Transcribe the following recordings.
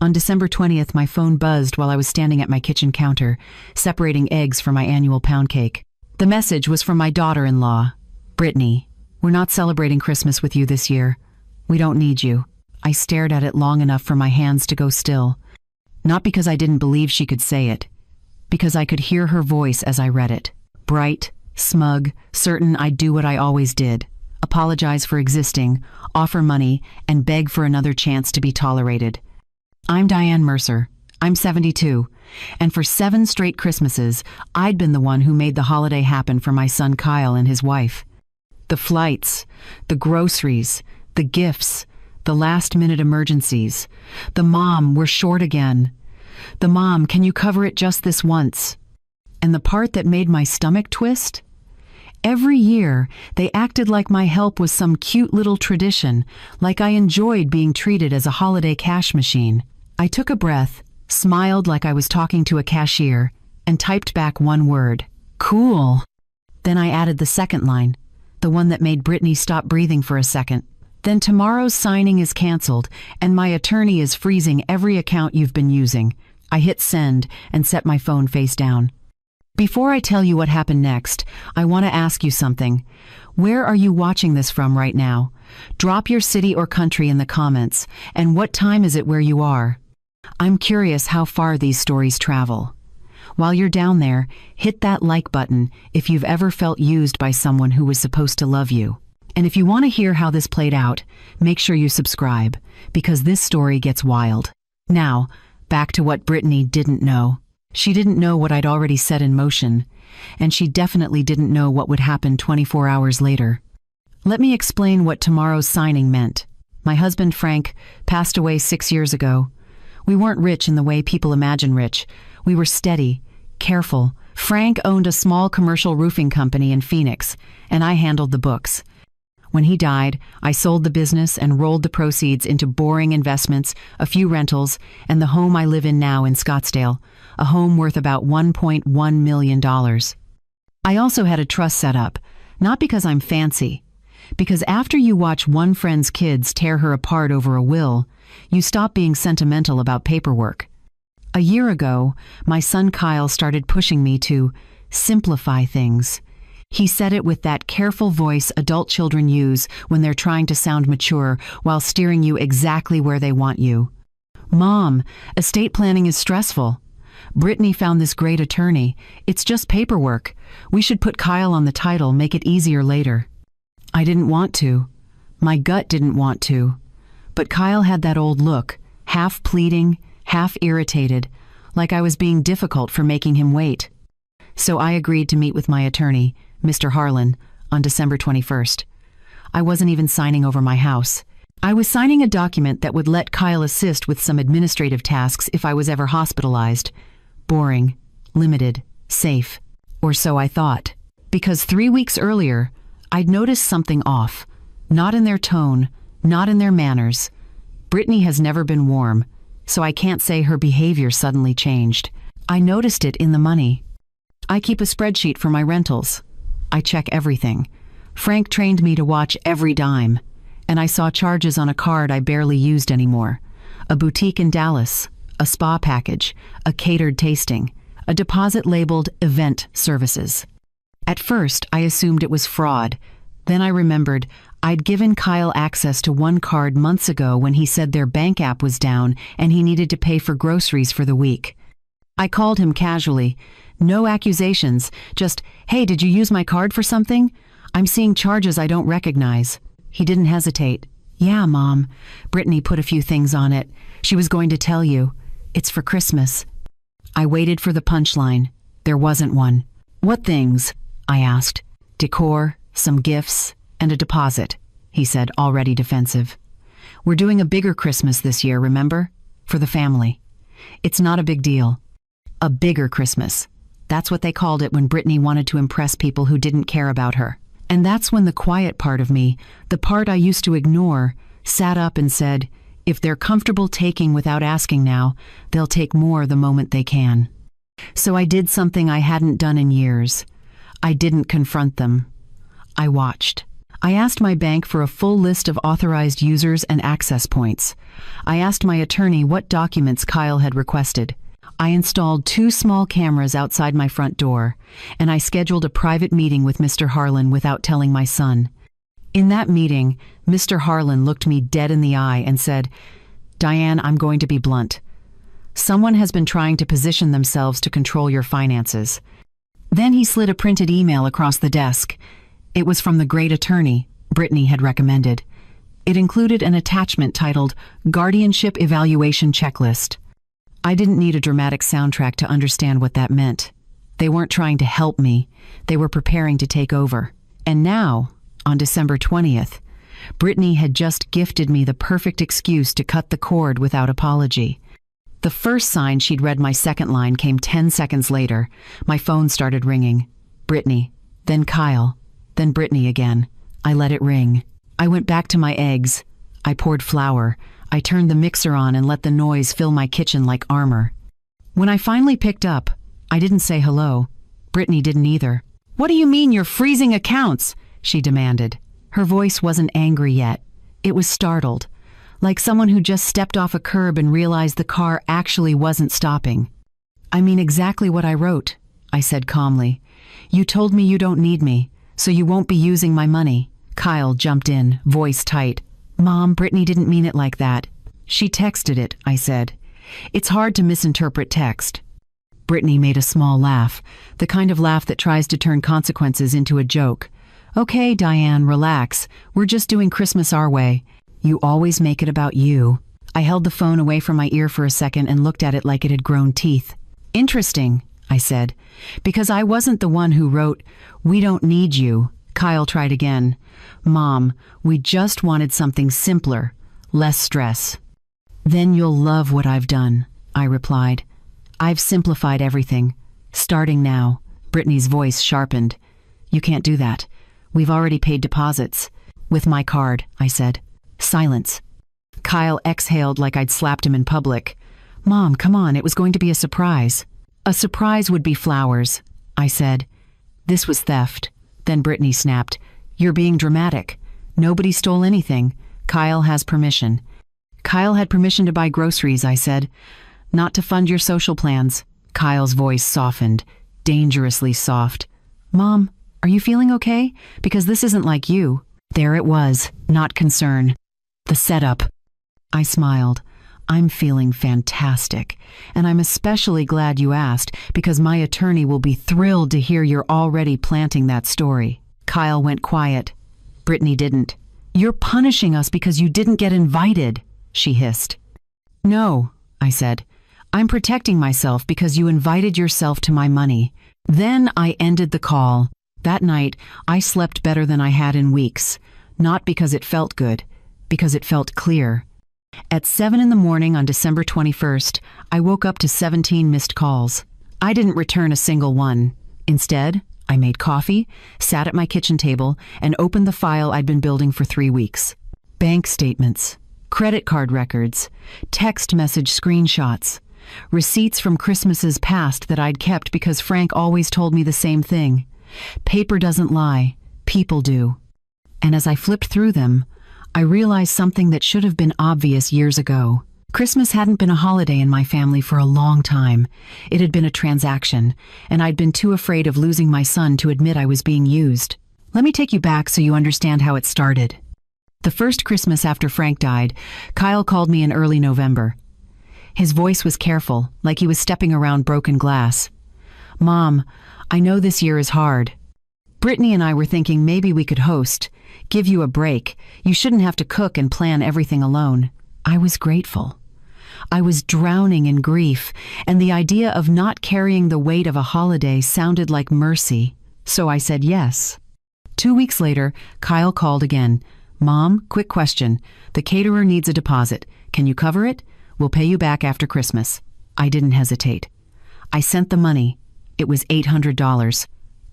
On December 20th, my phone buzzed while I was standing at my kitchen counter, separating eggs for my annual pound cake. The message was from my daughter-in-law, Brittany. "We're not celebrating Christmas with you this year. We don't need you." I stared at it long enough for my hands to go still. Not because I didn't believe she could say it, because I could hear her voice as I read it. Bright, smug, certain I'd do what I always did. Apologize for existing, offer money, and beg for another chance to be tolerated. I'm Diane Mercer. I'm 72, and for 7 straight Christmases, I'd been the one who made the holiday happen for my son Kyle and his wife. The flights, the groceries, the gifts, the last-minute emergencies. The mom, "We're short again." The mom, "Can you cover it just this once?" And the part that made my stomach twist? Every year, they acted like my help was some cute little tradition, like I enjoyed being treated as a holiday cash machine. I took a breath, smiled like I was talking to a cashier, and typed back one word: "Cool." Then I added the second line, the one that made Brittany stop breathing for a second. "Then tomorrow's signing is canceled, and my attorney is freezing every account you've been using." I hit send and set my phone face down. Before I tell you what happened next, I want to ask you something. Where are you watching this from right now? Drop your city or country in the comments, and what time is it where you are? I'm curious how far these stories travel. While you're down there, hit that like button if you've ever felt used by someone who was supposed to love you. And if you want to hear how this played out, make sure you subscribe, because this story gets wild. Now, back to what Brittany didn't know. She didn't know what I'd already set in motion, and she definitely didn't know what would happen 24 hours later. Let me explain what tomorrow's signing meant. My husband, Frank, passed away 6 years ago. We weren't rich in the way people imagine rich. We were steady, careful. Frank owned a small commercial roofing company in Phoenix, and I handled the books. When he died, I sold the business and rolled the proceeds into boring investments, a few rentals, and the home I live in now in Scottsdale, a home worth about $1.1 million. I also had a trust set up, not because I'm fancy, because after you watch one friend's kids tear her apart over a will, you stop being sentimental about paperwork. A year ago, my son Kyle started pushing me to simplify things. He said it with that careful voice adult children use when they're trying to sound mature while steering you exactly where they want you. "Mom, estate planning is stressful. Brittany found this great attorney. It's just paperwork. We should put Kyle on the title, make it easier later." I didn't want to. My gut didn't want to. But Kyle had that old look, half pleading, half irritated, like I was being difficult for making him wait. So I agreed to meet with my attorney, Mr. Harlan, on December 21st. I wasn't even signing over my house. I was signing a document that would let Kyle assist with some administrative tasks if I was ever hospitalized. Boring, limited, safe, or so I thought. Because 3 weeks earlier, I'd noticed something off. Not in their tone, not in their manners. Brittany has never been warm, so I can't say her behavior suddenly changed. I noticed it in the money. I keep a spreadsheet for my rentals. I check everything. Frank trained me to watch every dime, and I saw charges on a card I barely used anymore. A boutique in Dallas, a spa package, a catered tasting, a deposit labeled event services. At first, I assumed it was fraud. Then I remembered I'd given Kyle access to one card months ago when he said their bank app was down and he needed to pay for groceries for the week. I called him casually. No accusations, just, "Hey, did you use my card for something? I'm seeing charges I don't recognize." He didn't hesitate. "Yeah, Mom. Brittany put a few things on it. She was going to tell you. It's for Christmas." I waited for the punchline. There wasn't one. "What things?" I asked. "Decor, some gifts, and a deposit," he said, already defensive. "We're doing a bigger Christmas this year, remember? For the family. It's not a big deal. A bigger Christmas. That's what they called it when Brittany wanted to impress people who didn't care about her. And that's when the quiet part of me, the part I used to ignore, sat up and said, if they're comfortable taking without asking now, they'll take more the moment they can. So I did something I hadn't done in years. I didn't confront them. I watched. I asked my bank for a full list of authorized users and access points. I asked my attorney what documents Kyle had requested. I installed 2 small cameras outside my front door, and I scheduled a private meeting with Mr. Harlan without telling my son. In that meeting, Mr. Harlan looked me dead in the eye and said, "Diane, I'm going to be blunt. Someone has been trying to position themselves to control your finances." Then he slid a printed email across the desk. It was from the great attorney Brittany had recommended. It included an attachment titled Guardianship Evaluation Checklist. I didn't need a dramatic soundtrack to understand what that meant. They weren't trying to help me. They were preparing to take over. And now, on December 20th, Brittany had just gifted me the perfect excuse to cut the cord without apology. The first sign she'd read my second line came 10 seconds later. My phone started ringing. Brittany, then Kyle, then Brittany again. I let it ring. I went back to my eggs. I poured flour. I turned the mixer on and let the noise fill my kitchen like armor. When I finally picked up, I didn't say hello. Brittany didn't either. "What do you mean you're freezing accounts?" she demanded. Her voice wasn't angry yet. It was startled, like someone who just stepped off a curb and realized the car actually wasn't stopping. "I mean exactly what I wrote," I said calmly. "You told me you don't need me, so you won't be using my money." Kyle jumped in, voice tight. "Mom, Brittany didn't mean it like that. She texted it," I said. "It's hard to misinterpret text." Brittany made a small laugh, the kind of laugh that tries to turn consequences into a joke. "Okay, Diane, relax. We're just doing Christmas our way. You always make it about you." I held the phone away from my ear for a second and looked at it like it had grown teeth. "Interesting," I said, "because I wasn't the one who wrote, 'We don't need you.'" Kyle tried again. "Mom, we just wanted something simpler, less stress." "Then you'll love what I've done," I replied. "I've simplified everything. Starting now." Brittany's voice sharpened. "You can't do that. We've already paid deposits." "With my card," I said. Silence. Kyle exhaled like I'd slapped him in public. "Mom, come on, it was going to be a surprise." "A surprise would be flowers," I said. This was theft. Then Brittany snapped, "You're being dramatic. Nobody stole anything. Kyle has permission." "Kyle had permission to buy groceries," I said. "Not to fund your social plans." Kyle's voice softened, dangerously soft. "Mom, are you feeling okay? Because this isn't like you." There it was, not concern. The setup. I smiled. "I'm feeling fantastic, and I'm especially glad you asked because my attorney will be thrilled to hear you're already planting that story." Kyle went quiet. Brittany didn't. "You're punishing us because you didn't get invited," she hissed. "No," I said. "I'm protecting myself because you invited yourself to my money." Then I ended the call. That night, I slept better than I had in weeks. Not because it felt good, because it felt clear. At 7 in the morning on December 21st, I woke up to 17 missed calls. I didn't return a single one. Instead, I made coffee, sat at my kitchen table, and opened the file I'd been building for 3 weeks. Bank statements, credit card records, text message screenshots, receipts from Christmases past that I'd kept because Frank always told me the same thing. Paper doesn't lie, people do. And as I flipped through them, I realized something that should have been obvious years ago. Christmas hadn't been a holiday in my family for a long time. It had been a transaction, and I'd been too afraid of losing my son to admit I was being used. Let me take you back so you understand how it started. The first Christmas after Frank died, Kyle called me in early November. His voice was careful, like he was stepping around broken glass. "Mom, I know this year is hard. Brittany and I were thinking maybe we could host, give you a break. You shouldn't have to cook and plan everything alone." I was grateful. I was drowning in grief, and the idea of not carrying the weight of a holiday sounded like mercy, so I said yes. 2 weeks later, Kyle called again. "Mom, quick question. The caterer needs a deposit. Can you cover it? We'll pay you back after Christmas." I didn't hesitate. I sent the money. It was $800.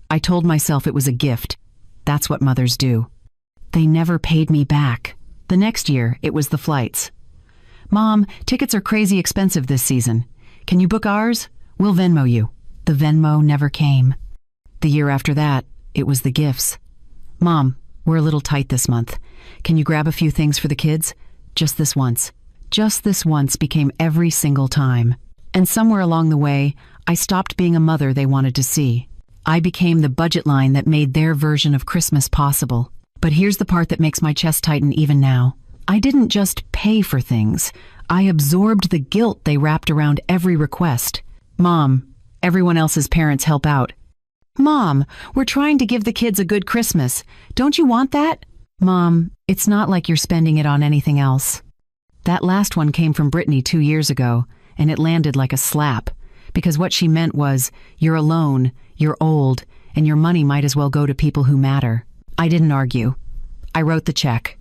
I told myself it was a gift. That's what mothers do. They never paid me back. The next year, it was the flights. "Mom, tickets are crazy expensive this season. Can you book ours? We'll Venmo you." The Venmo never came. The year after that, it was the gifts. "Mom, we're a little tight this month. Can you grab a few things for the kids? Just this once. Just this once became every single time. And somewhere along the way, I stopped being a mother they wanted to see. I became the budget line that made their version of Christmas possible. But here's the part that makes my chest tighten even now. I didn't just pay for things. I absorbed the guilt they wrapped around every request. Mom, everyone else's parents help out. Mom, we're trying to give the kids a good Christmas. Don't you want that? Mom, it's not like you're spending it on anything else. That last one came from Brittany 2 years ago, and it landed like a slap. Because what she meant was, you're alone, you're old, and your money might as well go to people who matter. I didn't argue. I wrote the check.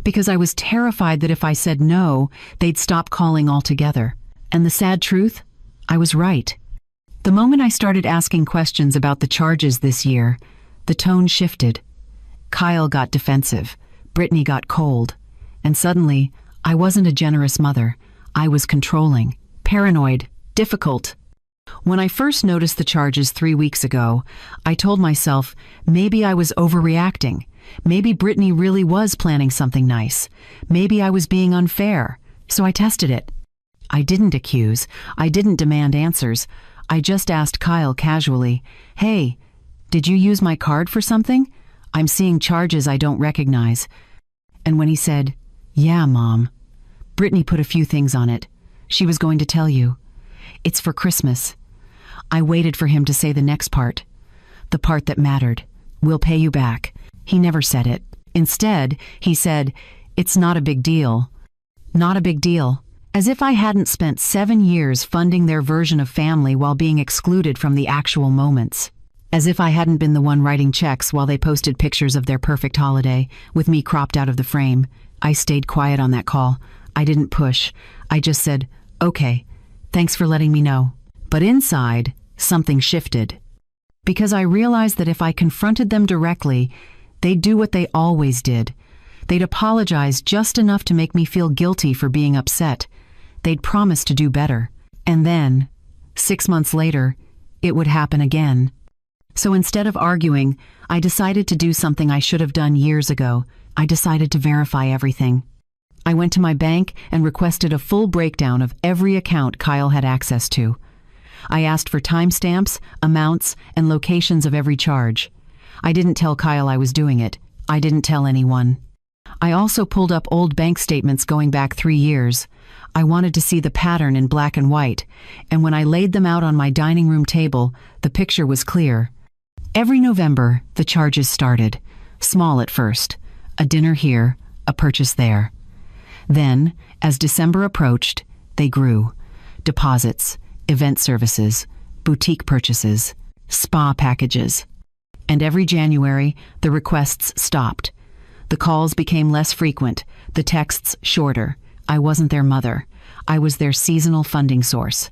Because I was terrified that if I said no, they'd stop calling altogether. And the sad truth? I was right. The moment I started asking questions about the charges this year, the tone shifted. Kyle got defensive, Brittany got cold, and suddenly, I wasn't a generous mother. I was controlling, paranoid, difficult. When I first noticed the charges 3 weeks ago, I told myself maybe I was overreacting. Maybe Brittany really was planning something nice. Maybe I was being unfair. So I tested it. I didn't accuse. I didn't demand answers. I just asked Kyle casually, "Hey, did you use my card for something? I'm seeing charges I don't recognize." And when he said, "Yeah, Mom," Brittany put a few things on it. She was going to tell you. It's for Christmas. I waited for him to say the next part. The part that mattered. We'll pay you back. He never said it. Instead, he said, "It's not a big deal." Not a big deal. As if I hadn't spent 7 years funding their version of family while being excluded from the actual moments. As if I hadn't been the one writing checks while they posted pictures of their perfect holiday, with me cropped out of the frame. I stayed quiet on that call. I didn't push. I just said, "Okay, thanks for letting me know." But inside, something shifted. Because I realized that if I confronted them directly, they'd do what they always did. They'd apologize just enough to make me feel guilty for being upset. They'd promise to do better. And then, 6 months later, it would happen again. So instead of arguing, I decided to do something I should have done years ago. I decided to verify everything. I went to my bank and requested a full breakdown of every account Kyle had access to. I asked for timestamps, amounts, and locations of every charge. I didn't tell Kyle I was doing it. I didn't tell anyone. I also pulled up old bank statements going back 3 years. I wanted to see the pattern in black and white, and when I laid them out on my dining room table, the picture was clear. Every November, the charges started. Small at first. A dinner here, a purchase there. Then, as December approached, they grew. Deposits, event services, boutique purchases, spa packages. And every January, the requests stopped. The calls became less frequent, the texts shorter. I wasn't their mother. I was their seasonal funding source.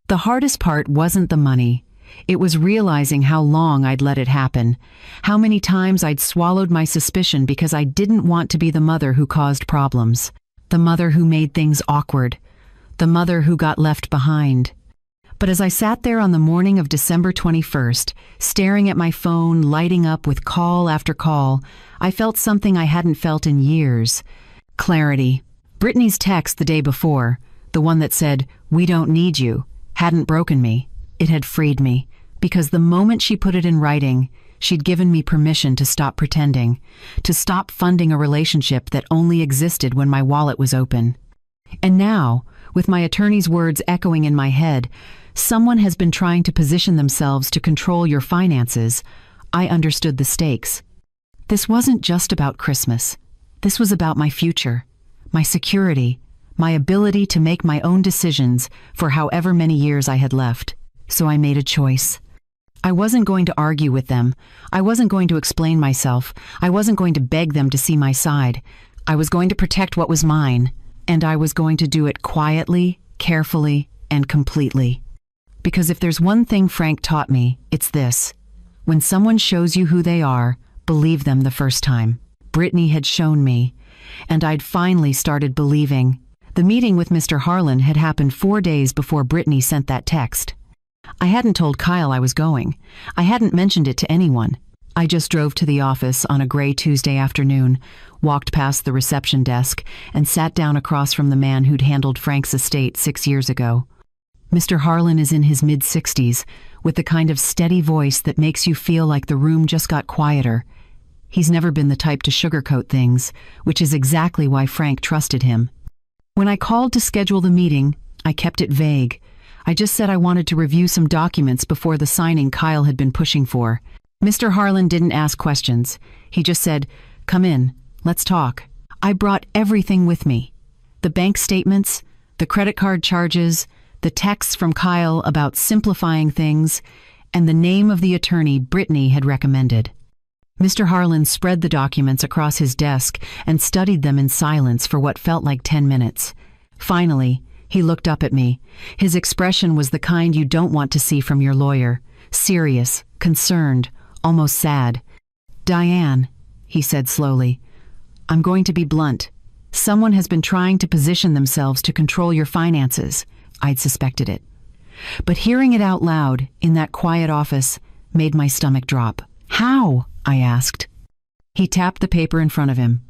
The hardest part wasn't the money. It was realizing how long I'd let it happen, how many times I'd swallowed my suspicion because I didn't want to be the mother who caused problems, the mother who made things awkward, the mother who got left behind. But as I sat there on the morning of December 21st, staring at my phone lighting up with call after call, I felt something I hadn't felt in years. Clarity. Brittany's text the day before, the one that said, "We don't need you," hadn't broken me. It had freed me, because the moment she put it in writing, she'd given me permission to stop pretending, to stop funding a relationship that only existed when my wallet was open. And now, with my attorney's words echoing in my head, someone has been trying to position themselves to control your finances. I understood the stakes. This wasn't just about Christmas. This was about my future, my security, my ability to make my own decisions for however many years I had left. So I made a choice. I wasn't going to argue with them. I wasn't going to explain myself. I wasn't going to beg them to see my side. I was going to protect what was mine, and I was going to do it quietly, carefully, and completely. Because if there's one thing Frank taught me, it's this. When someone shows you who they are, believe them the first time. Brittany had shown me, and I'd finally started believing. The meeting with Mr. Harlan had happened 4 days before Brittany sent that text. I hadn't told Kyle I was going. I hadn't mentioned it to anyone. I just drove to the office on a gray Tuesday afternoon, walked past the reception desk, and sat down across from the man who'd handled Frank's estate 6 years ago. Mr. Harlan is in his mid-60s, with the kind of steady voice that makes you feel like the room just got quieter. He's never been the type to sugarcoat things, which is exactly why Frank trusted him. When I called to schedule the meeting, I kept it vague. I just said I wanted to review some documents before the signing Kyle had been pushing for. Mr. Harlan didn't ask questions. He just said, "Come in, let's talk." I brought everything with me. The bank statements, the credit card charges, the texts from Kyle about simplifying things, and the name of the attorney Brittany had recommended. Mr. Harlan spread the documents across his desk and studied them in silence for what felt like 10 minutes. Finally, he looked up at me. His expression was the kind you don't want to see from your lawyer. Serious, concerned, almost sad. "Diane," he said slowly, "I'm going to be blunt. Someone has been trying to position themselves to control your finances." I'd suspected it. But hearing it out loud, in that quiet office, made my stomach drop. "How?" I asked. He tapped the paper in front of him.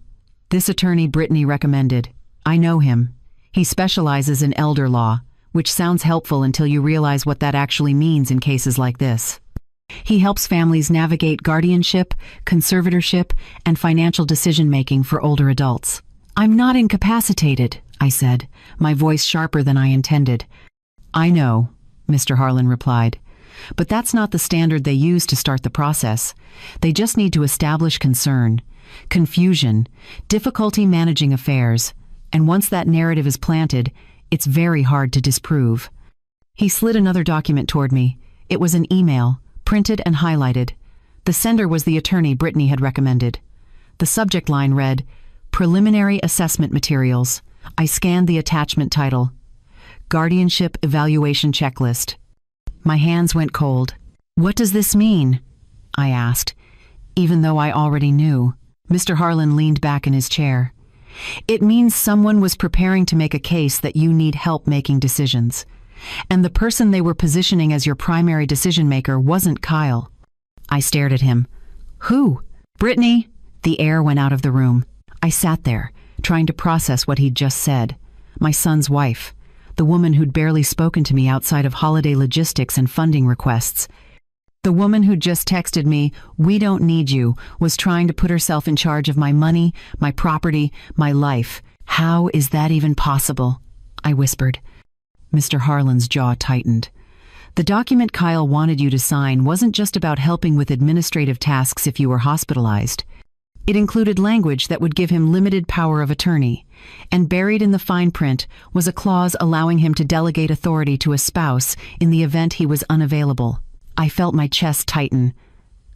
"This attorney Brittany recommended. I know him. He specializes in elder law, which sounds helpful until you realize what that actually means in cases like this. He helps families navigate guardianship, conservatorship, and financial decision-making for older adults." "I'm not incapacitated," I said, my voice sharper than I intended. "I know," Mr. Harlan replied. "But that's not the standard they use to start the process. They just need to establish concern, confusion, difficulty managing affairs, and once that narrative is planted, it's very hard to disprove." He slid another document toward me. It was an email, printed and highlighted. The sender was the attorney Brittany had recommended. The subject line read, "Preliminary Assessment Materials." I scanned the attachment title, "Guardianship Evaluation Checklist." My hands went cold. "What does this mean?" I asked, even though I already knew. Mr. Harlan leaned back in his chair. "It means someone was preparing to make a case that you need help making decisions. And the person they were positioning as your primary decision maker wasn't Kyle." I stared at him. "Who?" "Brittany." The air went out of the room. I sat there, trying to process what he'd just said. My son's wife, the woman who'd barely spoken to me outside of holiday logistics and funding requests. The woman who'd just texted me, "We don't need you," was trying to put herself in charge of my money, my property, my life. "How is that even possible?" I whispered. Mr. Harlan's jaw tightened. "The document Kyle wanted you to sign wasn't just about helping with administrative tasks if you were hospitalized. It included language that would give him limited power of attorney, and buried in the fine print was a clause allowing him to delegate authority to a spouse in the event he was unavailable." I felt my chest tighten.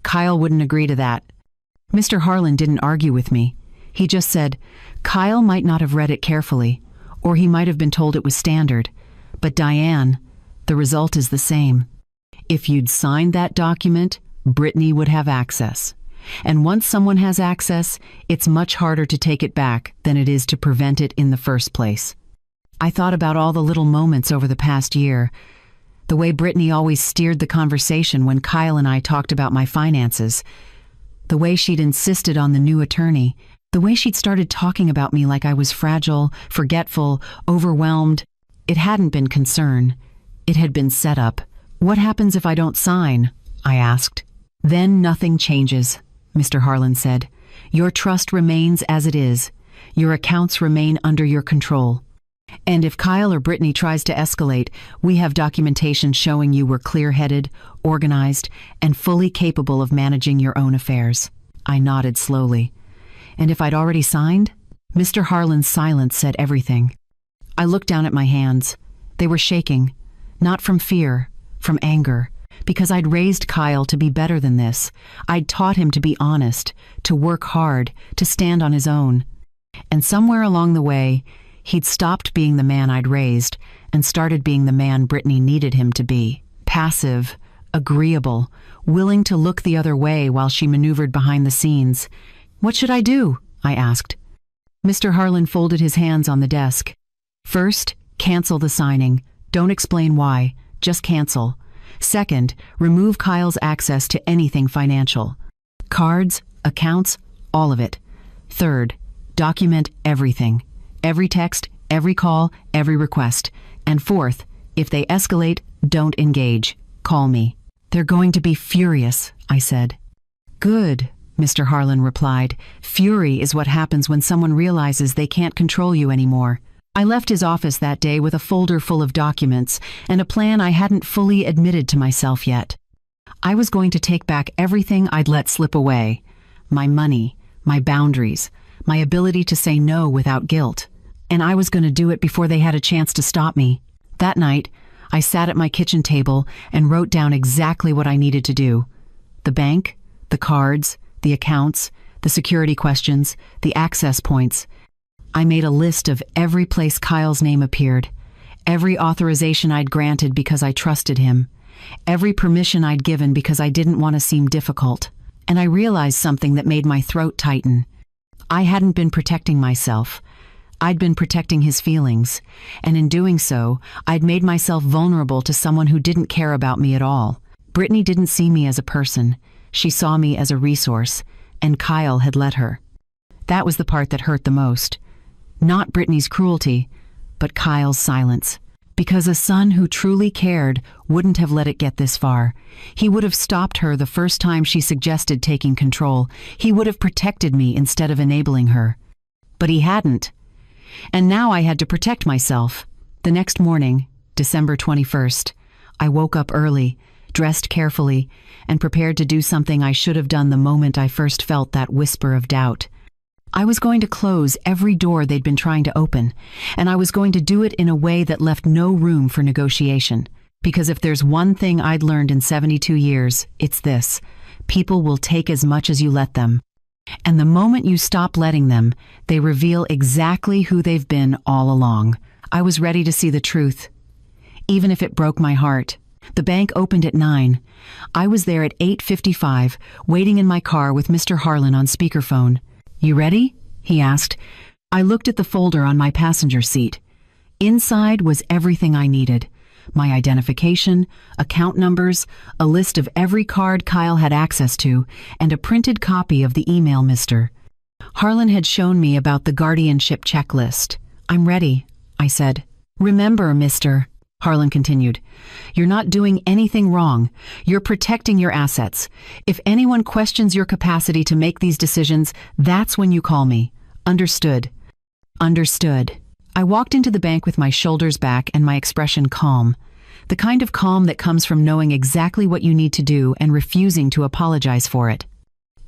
Kyle wouldn't agree to that. Mr. Harlan didn't argue with me. He just said, "Kyle might not have read it carefully, or he might have been told it was standard. But Diane, the result is the same. If you'd signed that document, Brittany would have access. And once someone has access, it's much harder to take it back than it is to prevent it in the first place." I thought about all the little moments over the past year. The way Brittany always steered the conversation when Kyle and I talked about my finances. The way she'd insisted on the new attorney. The way she'd started talking about me like I was fragile, forgetful, overwhelmed. It hadn't been concern. It had been set up. "What happens if I don't sign?" I asked. "Then nothing changes," Mr. Harlan said. "Your trust remains as it is. Your accounts remain under your control. And if Kyle or Brittany tries to escalate, we have documentation showing you were clear-headed, organized, and fully capable of managing your own affairs." I nodded slowly. "And if I'd already signed?" Mr. Harlan's silence said everything. I looked down at my hands. They were shaking, not from fear, from anger, because I'd raised Kyle to be better than this. I'd taught him to be honest, to work hard, to stand on his own. And somewhere along the way, he'd stopped being the man I'd raised and started being the man Brittany needed him to be. Passive, agreeable, willing to look the other way while she maneuvered behind the scenes. "What should I do?" I asked. Mr. Harlan folded his hands on the desk. "First, cancel the signing. Don't explain why. Just cancel. Second, remove Kyle's access to anything financial. Cards, accounts, all of it. Third, document everything. Every text, every call, every request. And fourth, if they escalate, don't engage. Call me. They're going to be furious, I said. Good, Mr. Harlan replied. Fury is what happens when someone realizes they can't control you anymore. I left his office that day with a folder full of documents and a plan I hadn't fully admitted to myself yet. I was going to take back everything I'd let slip away. My money, my boundaries, my ability to say no without guilt. And I was going to do it before they had a chance to stop me. That night, I sat at my kitchen table and wrote down exactly what I needed to do. The bank, the cards, the accounts, the security questions, the access points. I made a list of every place Kyle's name appeared, every authorization I'd granted because I trusted him, every permission I'd given because I didn't want to seem difficult. And I realized something that made my throat tighten. I hadn't been protecting myself. I'd been protecting his feelings, and in doing so, I'd made myself vulnerable to someone who didn't care about me at all. Brittany didn't see me as a person. She saw me as a resource, and Kyle had let her. That was the part that hurt the most. Not Brittany's cruelty, but Kyle's silence. Because a son who truly cared wouldn't have let it get this far. He would have stopped her the first time she suggested taking control. He would have protected me instead of enabling her. But he hadn't. And now I had to protect myself. The next morning, December 21st, I woke up early, dressed carefully, and prepared to do something I should have done the moment I first felt that whisper of doubt. I was going to close every door they'd been trying to open, and I was going to do it in a way that left no room for negotiation. Because if there's one thing I'd learned in 72 years, it's this: people will take as much as you let them. And the moment you stop letting them, they reveal exactly who they've been all along. I was ready to see the truth, even if it broke my heart. The bank opened at 9. I was there at 8:55, waiting in my car with Mr. Harlan on speakerphone. "You ready?" he asked. I looked at the folder on my passenger seat. Inside was everything I needed. My identification, account numbers, a list of every card Kyle had access to, and a printed copy of the email Mr. Harlan had shown me about the guardianship checklist. "I'm ready," I said. "Remember, Mr. Harlan continued, "you're not doing anything wrong. You're protecting your assets. If anyone questions your capacity to make these decisions, that's when you call me. Understood?" Understood. I walked into the bank with my shoulders back and my expression calm. The kind of calm that comes from knowing exactly what you need to do and refusing to apologize for it.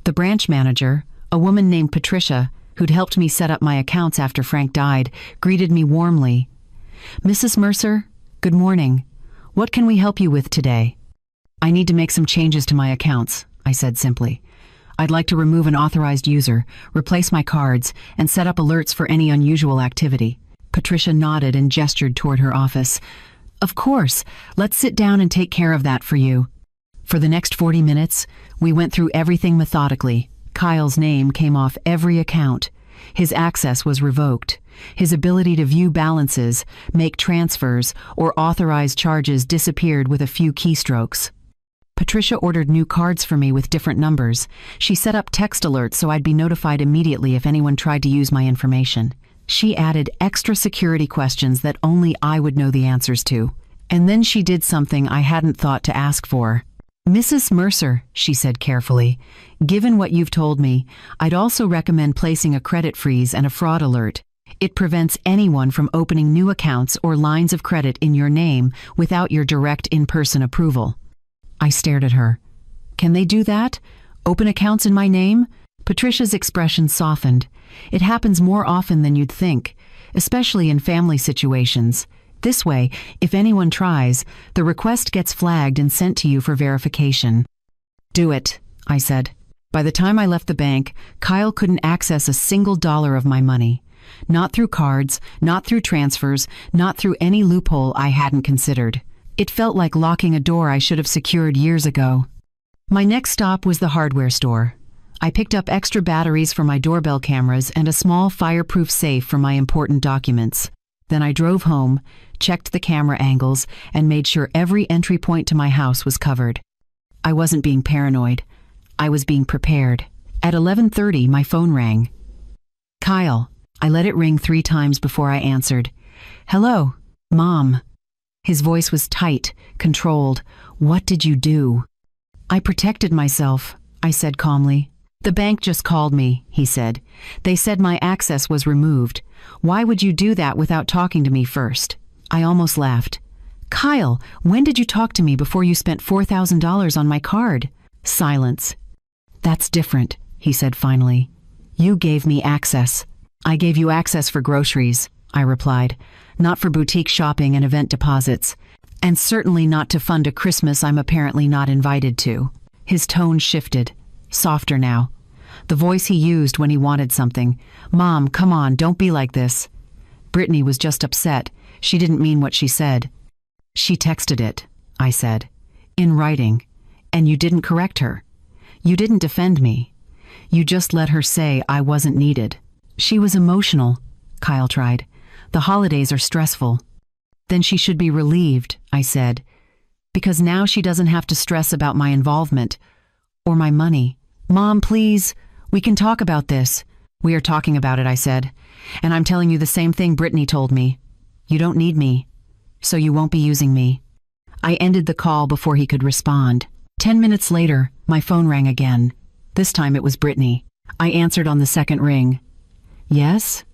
The branch manager, a woman named Patricia, who'd helped me set up my accounts after Frank died, greeted me warmly. "Mrs. Mercer, good morning. What can we help you with today?" "I need to make some changes to my accounts," I said simply. "I'd like to remove an authorized user, replace my cards, and set up alerts for any unusual activity." Patricia nodded and gestured toward her office. "Of course, let's sit down and take care of that for you." For the next 40 minutes, we went through everything methodically. Kyle's name came off every account. His access was revoked. His ability to view balances, make transfers, or authorize charges disappeared with a few keystrokes. Patricia ordered new cards for me with different numbers. She set up text alerts so I'd be notified immediately if anyone tried to use my information. She added extra security questions that only I would know the answers to. And then she did something I hadn't thought to ask for. "Mrs. Mercer," she said carefully, "given what you've told me, I'd also recommend placing a credit freeze and a fraud alert. It prevents anyone from opening new accounts or lines of credit in your name without your direct in-person approval." I stared at her. "Can they do that? Open accounts in my name?" Patricia's expression softened. "It happens more often than you'd think, especially in family situations. This way, if anyone tries, the request gets flagged and sent to you for verification." "Do it," I said. By the time I left the bank, Kyle couldn't access a single dollar of my money. Not through cards, not through transfers, not through any loophole I hadn't considered. It felt like locking a door I should have secured years ago. My next stop was the hardware store. I picked up extra batteries for my doorbell cameras and a small fireproof safe for my important documents. Then I drove home, checked the camera angles, and made sure every entry point to my house was covered. I wasn't being paranoid. I was being prepared. At 11:30, my phone rang. Kyle. I let it ring 3 times before I answered. Hello, Mom. His voice was tight, controlled. What did you do? I protected myself, I said calmly. The bank just called me, he said. They said my access was removed. Why would you do that without talking to me first? I almost laughed. Kyle, when did you talk to me before you spent $4,000 on my card? Silence. That's different, he said finally. You gave me access. I gave you access for groceries, I replied. Not for boutique shopping and event deposits. And certainly not to fund a Christmas I'm apparently not invited to. His tone shifted, softer now. The voice he used when he wanted something. Mom, come on, don't be like this. Brittany was just upset. She didn't mean what she said. She texted it, I said. In writing. And you didn't correct her. You didn't defend me. You just let her say I wasn't needed. She was emotional, Kyle tried. The holidays are stressful. Then she should be relieved, I said. Because now she doesn't have to stress about my involvement. Or my money. Mom, please, we can talk about this. We are talking about it, I said. And I'm telling you the same thing Brittany told me. You don't need me, so you won't be using me. I ended the call before he could respond. 10 minutes later, my phone rang again. This time it was Brittany. I answered on the second ring. Yes?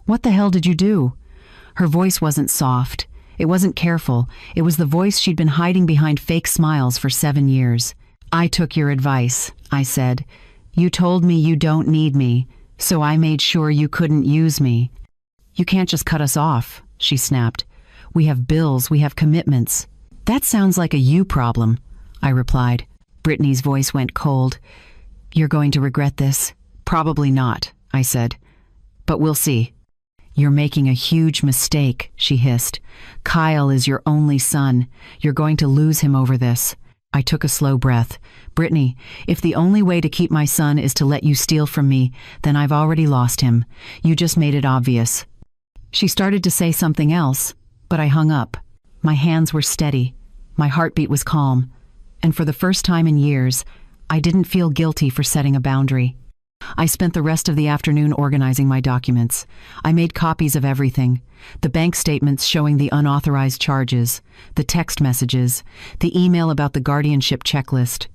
What the hell did you do? Her voice wasn't soft. It wasn't careful. It was the voice she'd been hiding behind fake smiles for 7 years. I took your advice, I said. You told me you don't need me, so I made sure you couldn't use me. You can't just cut us off, she snapped. We have bills, we have commitments. That sounds like a you problem, I replied. Brittany's voice went cold. You're going to regret this. Probably not, I said. But we'll see. You're making a huge mistake, she hissed. Kyle is your only son. You're going to lose him over this. I took a slow breath. Brittany, if the only way to keep my son is to let you steal from me, then I've already lost him. You just made it obvious. She started to say something else, but I hung up. My hands were steady. My heartbeat was calm. And for the first time in years, I didn't feel guilty for setting a boundary. I spent the rest of the afternoon organizing my documents. I made copies of everything. The bank statements showing the unauthorized charges, the text messages, the email about the guardianship checklist,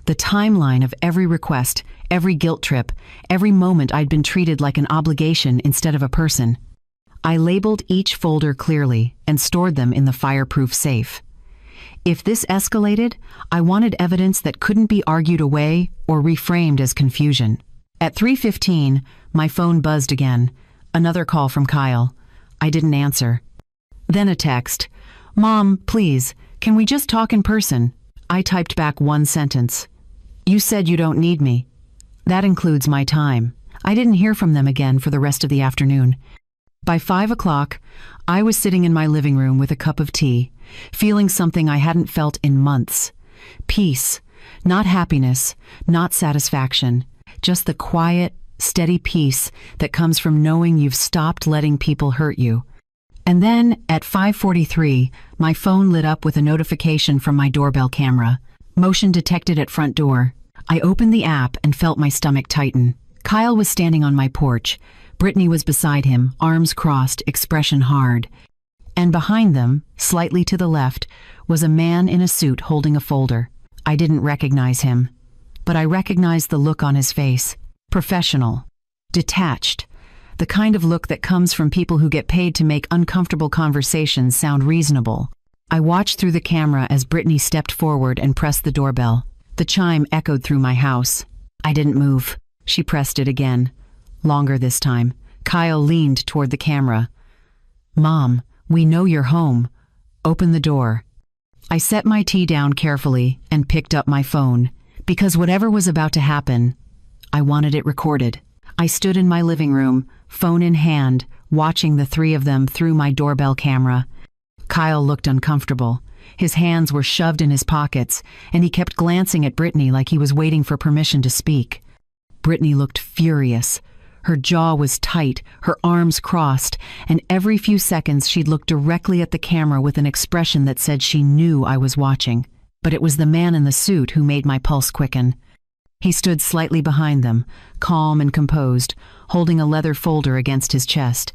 the timeline of every request, every guilt trip, every moment I'd been treated like an obligation instead of a person. I labeled each folder clearly and stored them in the fireproof safe. If this escalated, I wanted evidence that couldn't be argued away or reframed as confusion. At 3:15, my phone buzzed again. Another call from Kyle. I didn't answer. Then a text. Mom, please, can we just talk in person? I typed back one sentence. You said you don't need me. That includes my time. I didn't hear from them again for the rest of the afternoon. By 5 o'clock, I was sitting in my living room with a cup of tea, feeling something I hadn't felt in months. Peace, not happiness, not satisfaction. Just the quiet, steady peace that comes from knowing you've stopped letting people hurt you. And then, at 5:43, my phone lit up with a notification from my doorbell camera. Motion detected at front door. I opened the app and felt my stomach tighten. Kyle was standing on my porch. Brittany was beside him, arms crossed, expression hard. And behind them, slightly to the left, was a man in a suit holding a folder. I didn't recognize him. But I recognized the look on his face. Professional. Detached. The kind of look that comes from people who get paid to make uncomfortable conversations sound reasonable. I watched through the camera as Brittany stepped forward and pressed the doorbell. The chime echoed through my house. I didn't move. She pressed it again. Longer this time. Kyle leaned toward the camera. Mom, we know you're home. Open the door. I set my tea down carefully and picked up my phone. Because whatever was about to happen, I wanted it recorded. I stood in my living room, phone in hand, watching the three of them through my doorbell camera. Kyle looked uncomfortable. His hands were shoved in his pockets, and he kept glancing at Brittany like he was waiting for permission to speak. Brittany looked furious. Her jaw was tight, her arms crossed, and every few seconds she'd look directly at the camera with an expression that said she knew I was watching. But it was the man in the suit who made my pulse quicken. He stood slightly behind them, calm and composed, holding a leather folder against his chest.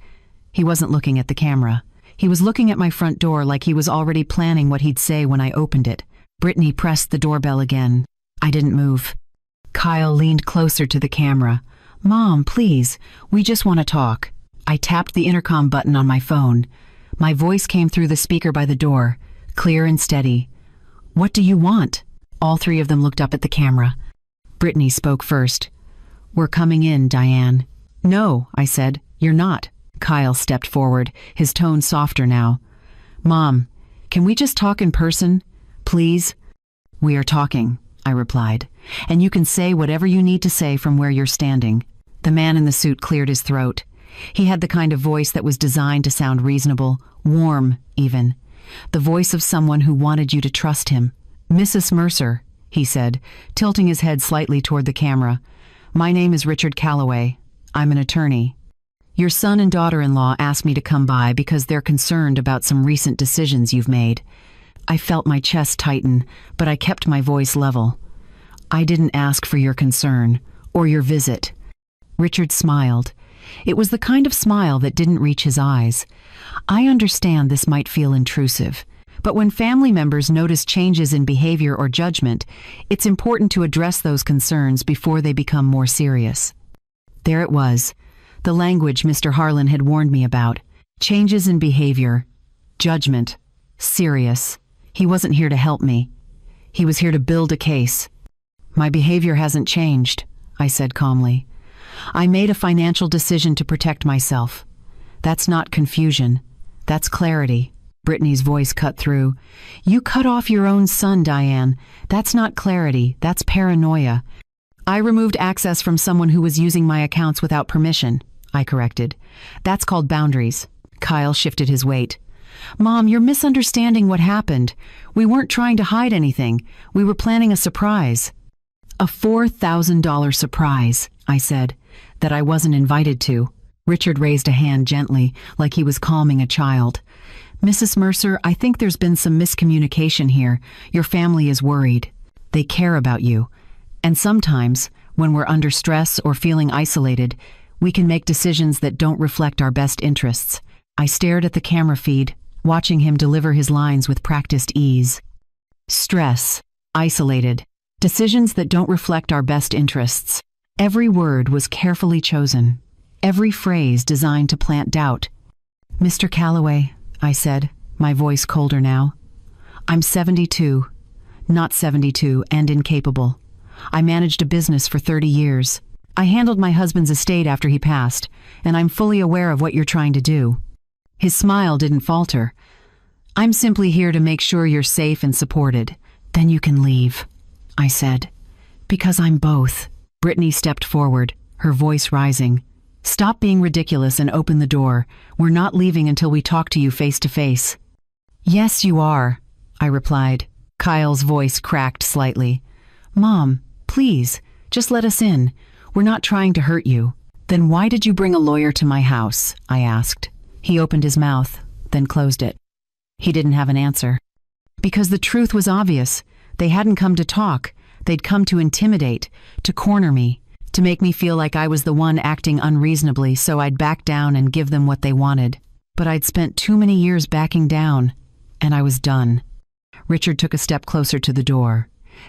He wasn't looking at the camera. He was looking at my front door like he was already planning what he'd say when I opened it. Brittany pressed the doorbell again. I didn't move. Kyle leaned closer to the camera. "Mom, please, we just want to talk." I tapped the intercom button on my phone. My voice came through the speaker by the door, clear and steady. "What do you want?" All three of them looked up at the camera. Brittany spoke first. "We're coming in, Diane." "No," I said. "You're not." Kyle stepped forward, his tone softer now. "Mom, can we just talk in person? Please?" "We are talking," I replied, "and you can say whatever you need to say from where you're standing." The man in the suit cleared his throat. He had the kind of voice that was designed to sound reasonable, warm even. The voice of someone who wanted you to trust him. "Mrs. Mercer," he said, tilting his head slightly toward the camera. "My name is Richard Calloway. I'm an attorney. Your son and daughter-in-law asked me to come by because they're concerned about some recent decisions you've made." I felt my chest tighten, but I kept my voice level. "I didn't ask for your concern, or your visit." Richard smiled. It was the kind of smile that didn't reach his eyes. "I understand this might feel intrusive, but when family members notice changes in behavior or judgment, it's important to address those concerns before they become more serious." There it was, the language Mr. Harlan had warned me about. Changes in behavior, judgment, serious. He wasn't here to help me. He was here to build a case. "My behavior hasn't changed," I said calmly. "I made a financial decision to protect myself. That's not confusion. That's clarity." Brittany's voice cut through. "You cut off your own son, Diane. That's not clarity, that's paranoia." "I removed access from someone who was using my accounts without permission," I corrected. "That's called boundaries." Kyle shifted his weight. "Mom, you're misunderstanding what happened. We weren't trying to hide anything. We were planning a surprise." "A $4,000 surprise," I said, "that I wasn't invited to." Richard raised a hand gently, like he was calming a child. "Mrs. Mercer, I think there's been some miscommunication here. Your family is worried. They care about you. And sometimes, when we're under stress or feeling isolated, we can make decisions that don't reflect our best interests." I stared at the camera feed, watching him deliver his lines with practiced ease. Stress, isolated, decisions that don't reflect our best interests. Every word was carefully chosen, every phrase designed to plant doubt. "Mr. Calloway," I said, my voice colder now. "I'm 72, not 72 and incapable. I managed a business for 30 years. I handled my husband's estate after he passed, and I'm fully aware of what you're trying to do." His smile didn't falter. "I'm simply here to make sure you're safe and supported. Then you can leave," I said. "Because I'm both." Brittany stepped forward, her voice rising. "Stop being ridiculous and open the door. We're not leaving until we talk to you face to face." "Yes, you are," I replied. Kyle's voice cracked slightly. "Mom, please, just let us in. We're not trying to hurt you." "Then why did you bring a lawyer to my house?" I asked. He opened his mouth, then closed it. He didn't have an answer. "Because the truth was obvious. They hadn't come to talk. They'd come to intimidate, to corner me, to make me feel like I was the one acting unreasonably so I'd back down and give them what they wanted. But I'd spent too many years backing down, and I was done." Richard took a step closer to the door.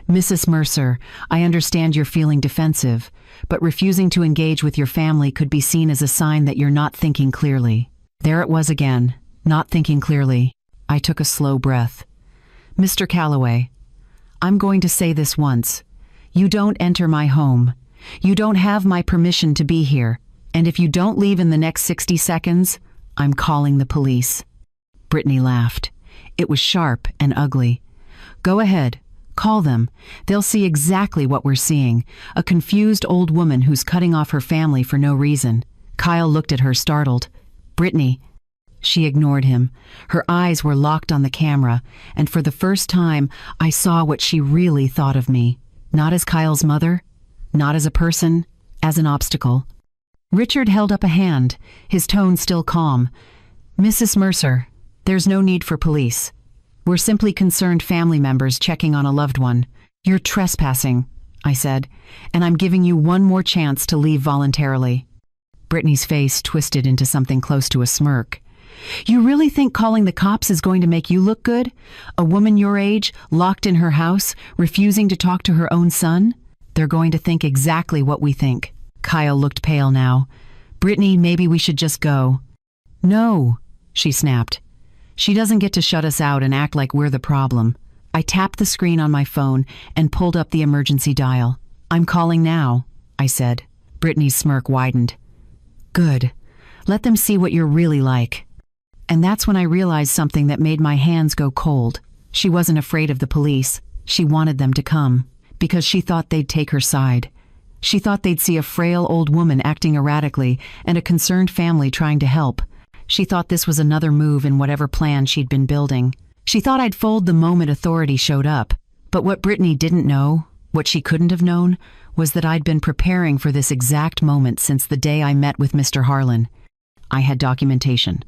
"Mrs. Mercer, I understand you're feeling defensive, but refusing to engage with your family could be seen as a sign that you're not thinking clearly." There it was again, not thinking clearly. I took a slow breath. "Mr. Calloway, I'm going to say this once. You don't enter my home. You don't have my permission to be here. And if you don't leave in the next 60 seconds, I'm calling the police." Brittany laughed. It was sharp and ugly. "Go ahead. Call them. They'll see exactly what we're seeing. A confused old woman who's cutting off her family for no reason." Kyle looked at her, startled. "Brittany." She ignored him. Her eyes were locked on the camera, and for the first time, I saw what she really thought of me. Not as Kyle's mother, not as a person, as an obstacle. Richard held up a hand, his tone still calm. "Mrs. Mercer, there's no need for police. We're simply concerned family members checking on a loved one. You're trespassing," I said, "and I'm giving you one more chance to leave voluntarily." Brittany's face twisted into something close to a smirk. "You really think calling the cops is going to make you look good? A woman your age, locked in her house, refusing to talk to her own son? They're going to think exactly what we think." Kyle looked pale now. "Brittany, maybe we should just go." "No," she snapped. "She doesn't get to shut us out and act like we're the problem." I tapped the screen on my phone and pulled up the emergency dial. "I'm calling now," I said. Brittany's smirk widened. "Good. Let them see what you're really like." And that's when I realized something that made my hands go cold. She wasn't afraid of the police. She wanted them to come, because she thought they'd take her side. She thought they'd see a frail old woman acting erratically and a concerned family trying to help. She thought this was another move in whatever plan she'd been building. She thought I'd fold the moment authority showed up. But what Brittany didn't know, what she couldn't have known, was that I'd been preparing for this exact moment since the day I met with Mr. Harlan. I had documentation.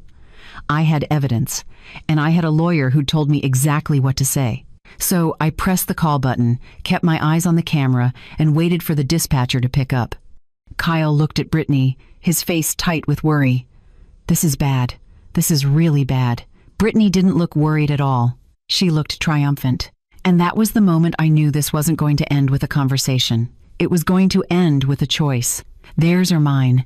I had evidence, and I had a lawyer who'd told me exactly what to say. So I pressed the call button, kept my eyes on the camera, and waited for the dispatcher to pick up. Kyle looked at Brittany, his face tight with worry. "This is bad. This is really bad." Brittany didn't look worried at all. She looked triumphant. And that was the moment I knew this wasn't going to end with a conversation. It was going to end with a choice. Theirs or mine.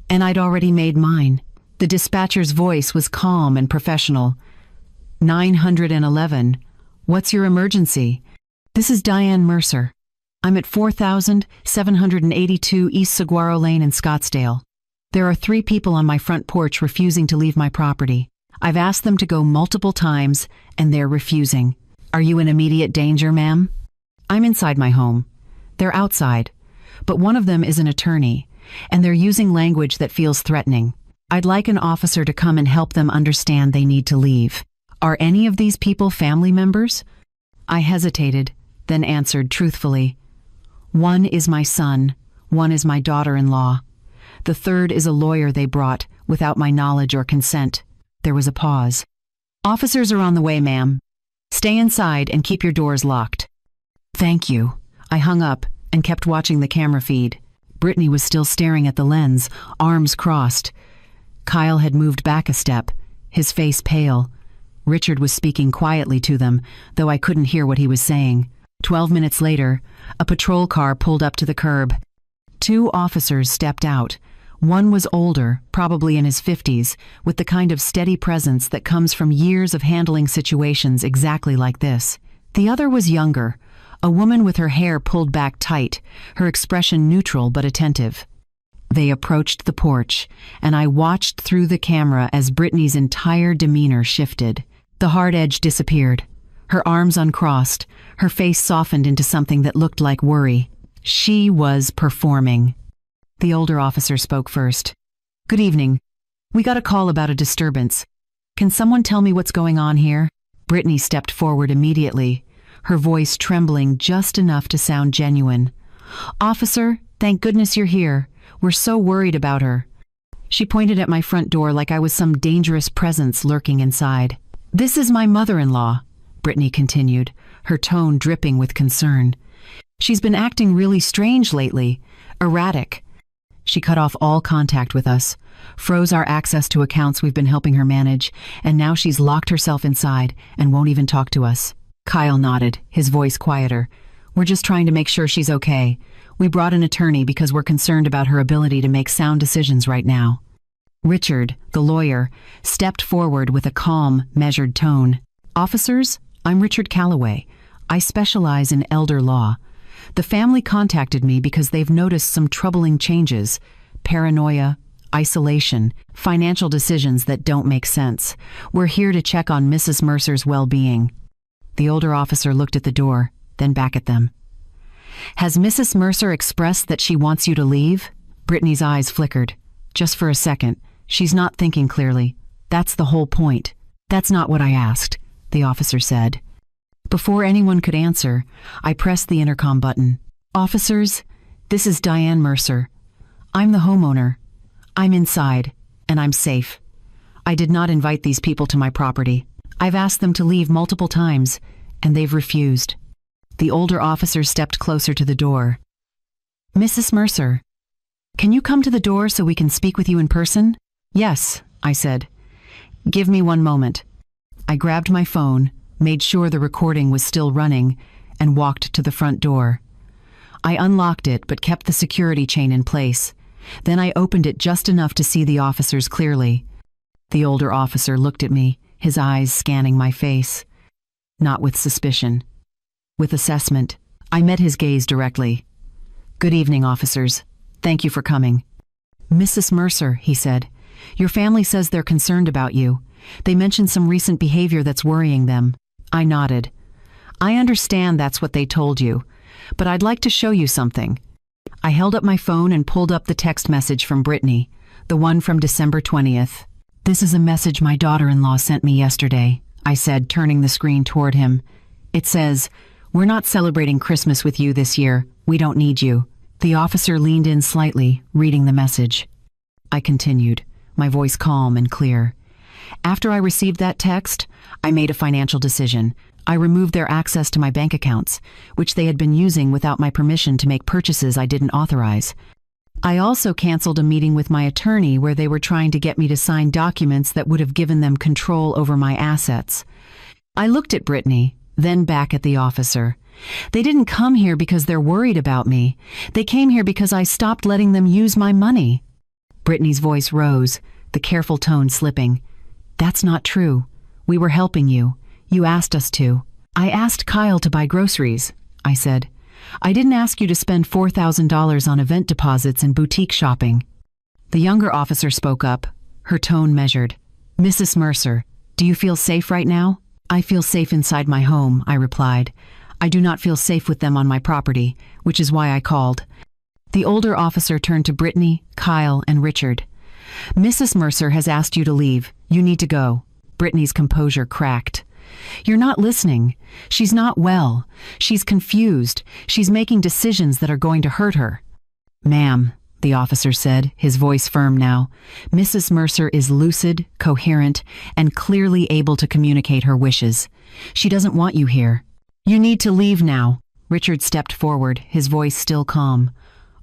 And I'd already made mine. The dispatcher's voice was calm and professional. 911. "What's your emergency?" "This is Diane Mercer. I'm at 4782 East Saguaro Lane in Scottsdale. There are 3 people on my front porch refusing to leave my property. I've asked them to go multiple times, and they're refusing. Are you in immediate danger, ma'am?" "I'm inside my home. They're outside. But one of them is an attorney, and they're using language that feels threatening. I'd like an officer to come and help them understand they need to leave. Are any of these people family members?" I hesitated, then answered truthfully. "One is my son. One is my daughter-in-law. The third is a lawyer they brought, without my knowledge or consent." There was a pause. "Officers are on the way, ma'am. Stay inside and keep your doors locked." "Thank you." I hung up and kept watching the camera feed. Brittany was still staring at the lens, arms crossed. Kyle had moved back a step, his face pale. Richard was speaking quietly to them, though I couldn't hear what he was saying. 12 minutes later, a patrol car pulled up to the curb. 2 officers stepped out. One was older, probably in his 50s, with the kind of steady presence that comes from years of handling situations exactly like this. The other was younger, a woman with her hair pulled back tight, her expression neutral but attentive. They approached the porch, and I watched through the camera as Brittany's entire demeanor shifted. The hard edge disappeared. Her arms uncrossed, her face softened into something that looked like worry. She was performing. The older officer spoke first. "Good evening. We got a call about a disturbance. Can someone tell me what's going on here?" Brittany stepped forward immediately, her voice trembling just enough to sound genuine. "Officer, thank goodness you're here. We're so worried about her." She pointed at my front door like I was some dangerous presence lurking inside. "This is my mother-in-law," Brittany continued, her tone dripping with concern. "She's been acting really strange lately, erratic." She cut off all contact with us, froze our access to accounts we've been helping her manage, and now she's locked herself inside and won't even talk to us. Kyle nodded, his voice quieter. "We're just trying to make sure she's okay. We brought an attorney because we're concerned about her ability to make sound decisions right now." Richard, the lawyer, stepped forward with a calm, measured tone. "Officers, I'm Richard Calloway. I specialize in elder law. The family contacted me because they've noticed some troubling changes: paranoia, isolation, financial decisions that don't make sense. We're here to check on Mrs. Mercer's well-being." The older officer looked at the door, then back at them. "Has Mrs. Mercer expressed that she wants you to leave?" Brittany's eyes flickered. "Just for a second. She's not thinking clearly. That's the whole point." "That's not what I asked," the officer said. Before anyone could answer, I pressed the intercom button. "Officers, this is Diane Mercer. I'm the homeowner. I'm inside, and I'm safe. I did not invite these people to my property. I've asked them to leave multiple times, and they've refused." The older officer stepped closer to the door. "Mrs. Mercer, can you come to the door so we can speak with you in person?" "Yes," I said. "Give me one moment." I grabbed my phone, made sure the recording was still running, and walked to the front door. I unlocked it but kept the security chain in place. Then I opened it just enough to see the officers clearly. The older officer looked at me, his eyes scanning my face. Not with suspicion. With assessment. I met his gaze directly. "Good evening, officers. Thank you for coming." "Mrs. Mercer," he said, "your family says they're concerned about you. They mentioned some recent behavior that's worrying them." I nodded. "I understand that's what they told you, but I'd like to show you something." I held up my phone and pulled up the text message from Brittany, the one from December 20th. "This is a message my daughter-in-law sent me yesterday," I said, turning the screen toward him. It says, "We're not celebrating Christmas with you this year. We don't need you." The officer leaned in slightly, reading the message. I continued, my voice calm and clear. "After I received that text, I made a financial decision. I removed their access to my bank accounts, which they had been using without my permission to make purchases I didn't authorize. I also canceled a meeting with my attorney where they were trying to get me to sign documents that would have given them control over my assets." I looked at Brittany, then back at the officer. "They didn't come here because they're worried about me. They came here because I stopped letting them use my money." Brittany's voice rose, the careful tone slipping. "That's not true. We were helping you. You asked us to." "I asked Kyle to buy groceries," I said. "I didn't ask you to spend $4,000 on event deposits and boutique shopping." The younger officer spoke up, her tone measured. "Mrs. Mercer, do you feel safe right now?" "I feel safe inside my home," I replied. "I do not feel safe with them on my property, which is why I called." The older officer turned to Brittany, Kyle, and Richard. "Mrs. Mercer has asked you to leave. You need to go." Brittany's composure cracked. "You're not listening. She's not well. She's confused. She's making decisions that are going to hurt her." "Ma'am," the officer said, his voice firm now, "Mrs. Mercer is lucid, coherent, and clearly able to communicate her wishes. She doesn't want you here. You need to leave now." Richard stepped forward, his voice still calm.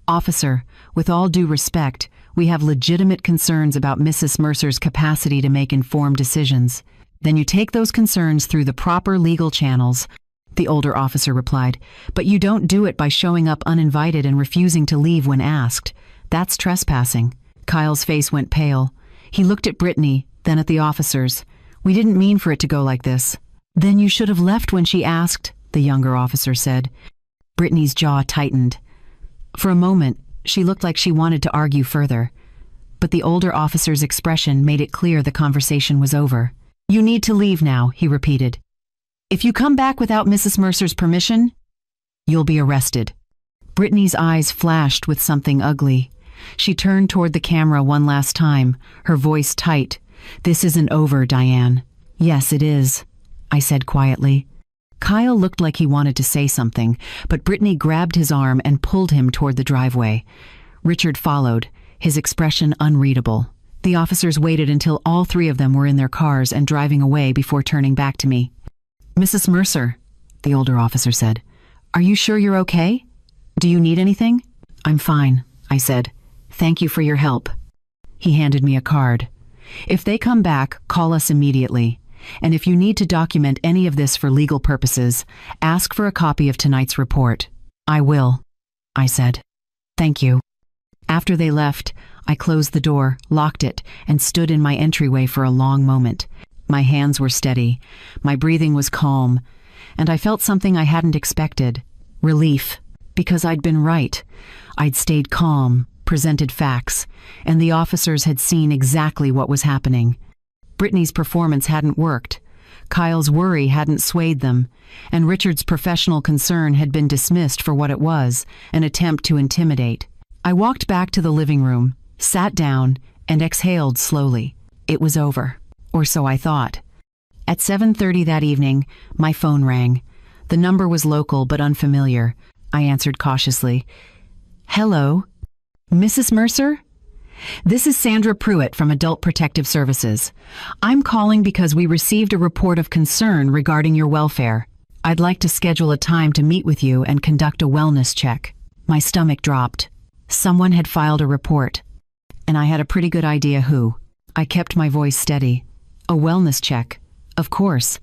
"Officer, with all due respect, we have legitimate concerns about Mrs. Mercer's capacity to make informed decisions." "Then you take those concerns through the proper legal channels," the older officer replied. "But you don't do it by showing up uninvited and refusing to leave when asked. That's trespassing." Kyle's face went pale. He looked at Brittany, then at the officers. "We didn't mean for it to go like this." "Then you should have left when she asked," the younger officer said. Brittany's jaw tightened. For a moment, she looked like she wanted to argue further. But the older officer's expression made it clear the conversation was over. "You need to leave now," he repeated. "If you come back without Mrs. Mercer's permission, you'll be arrested." Brittany's eyes flashed with something ugly. She turned toward the camera one last time, her voice tight. "This isn't over, Diane." "Yes, it is," I said quietly. Kyle looked like he wanted to say something, but Brittany grabbed his arm and pulled him toward the driveway. Richard followed, his expression unreadable. The officers waited until all three of them were in their cars and driving away before turning back to me. "Mrs. Mercer," the older officer said, "are you sure you're okay? Do you need anything?" "I'm fine," I said. "Thank you for your help." He handed me a card. "If they come back, call us immediately. And if you need to document any of this for legal purposes, ask for a copy of tonight's report." "I will," I said. "Thank you." After they left, I closed the door, locked it, and stood in my entryway for a long moment. My hands were steady, my breathing was calm, and I felt something I hadn't expected. Relief, because I'd been right. I'd stayed calm, presented facts, and the officers had seen exactly what was happening. Brittany's performance hadn't worked. Kyle's worry hadn't swayed them, and Richard's professional concern had been dismissed for what it was, an attempt to intimidate. I walked back to the living room, sat down, and exhaled slowly. It was over, or so I thought. At 7:30 that evening, my phone rang. The number was local but unfamiliar. I answered cautiously. "Hello? Mrs. Mercer? This is Sandra Pruitt from Adult Protective Services. I'm calling because we received a report of concern regarding your welfare." I'd like to schedule a time to meet with you and conduct a wellness check. My stomach dropped. Someone had filed a report, and I had a pretty good idea who. I kept my voice steady. A wellness check. Of course.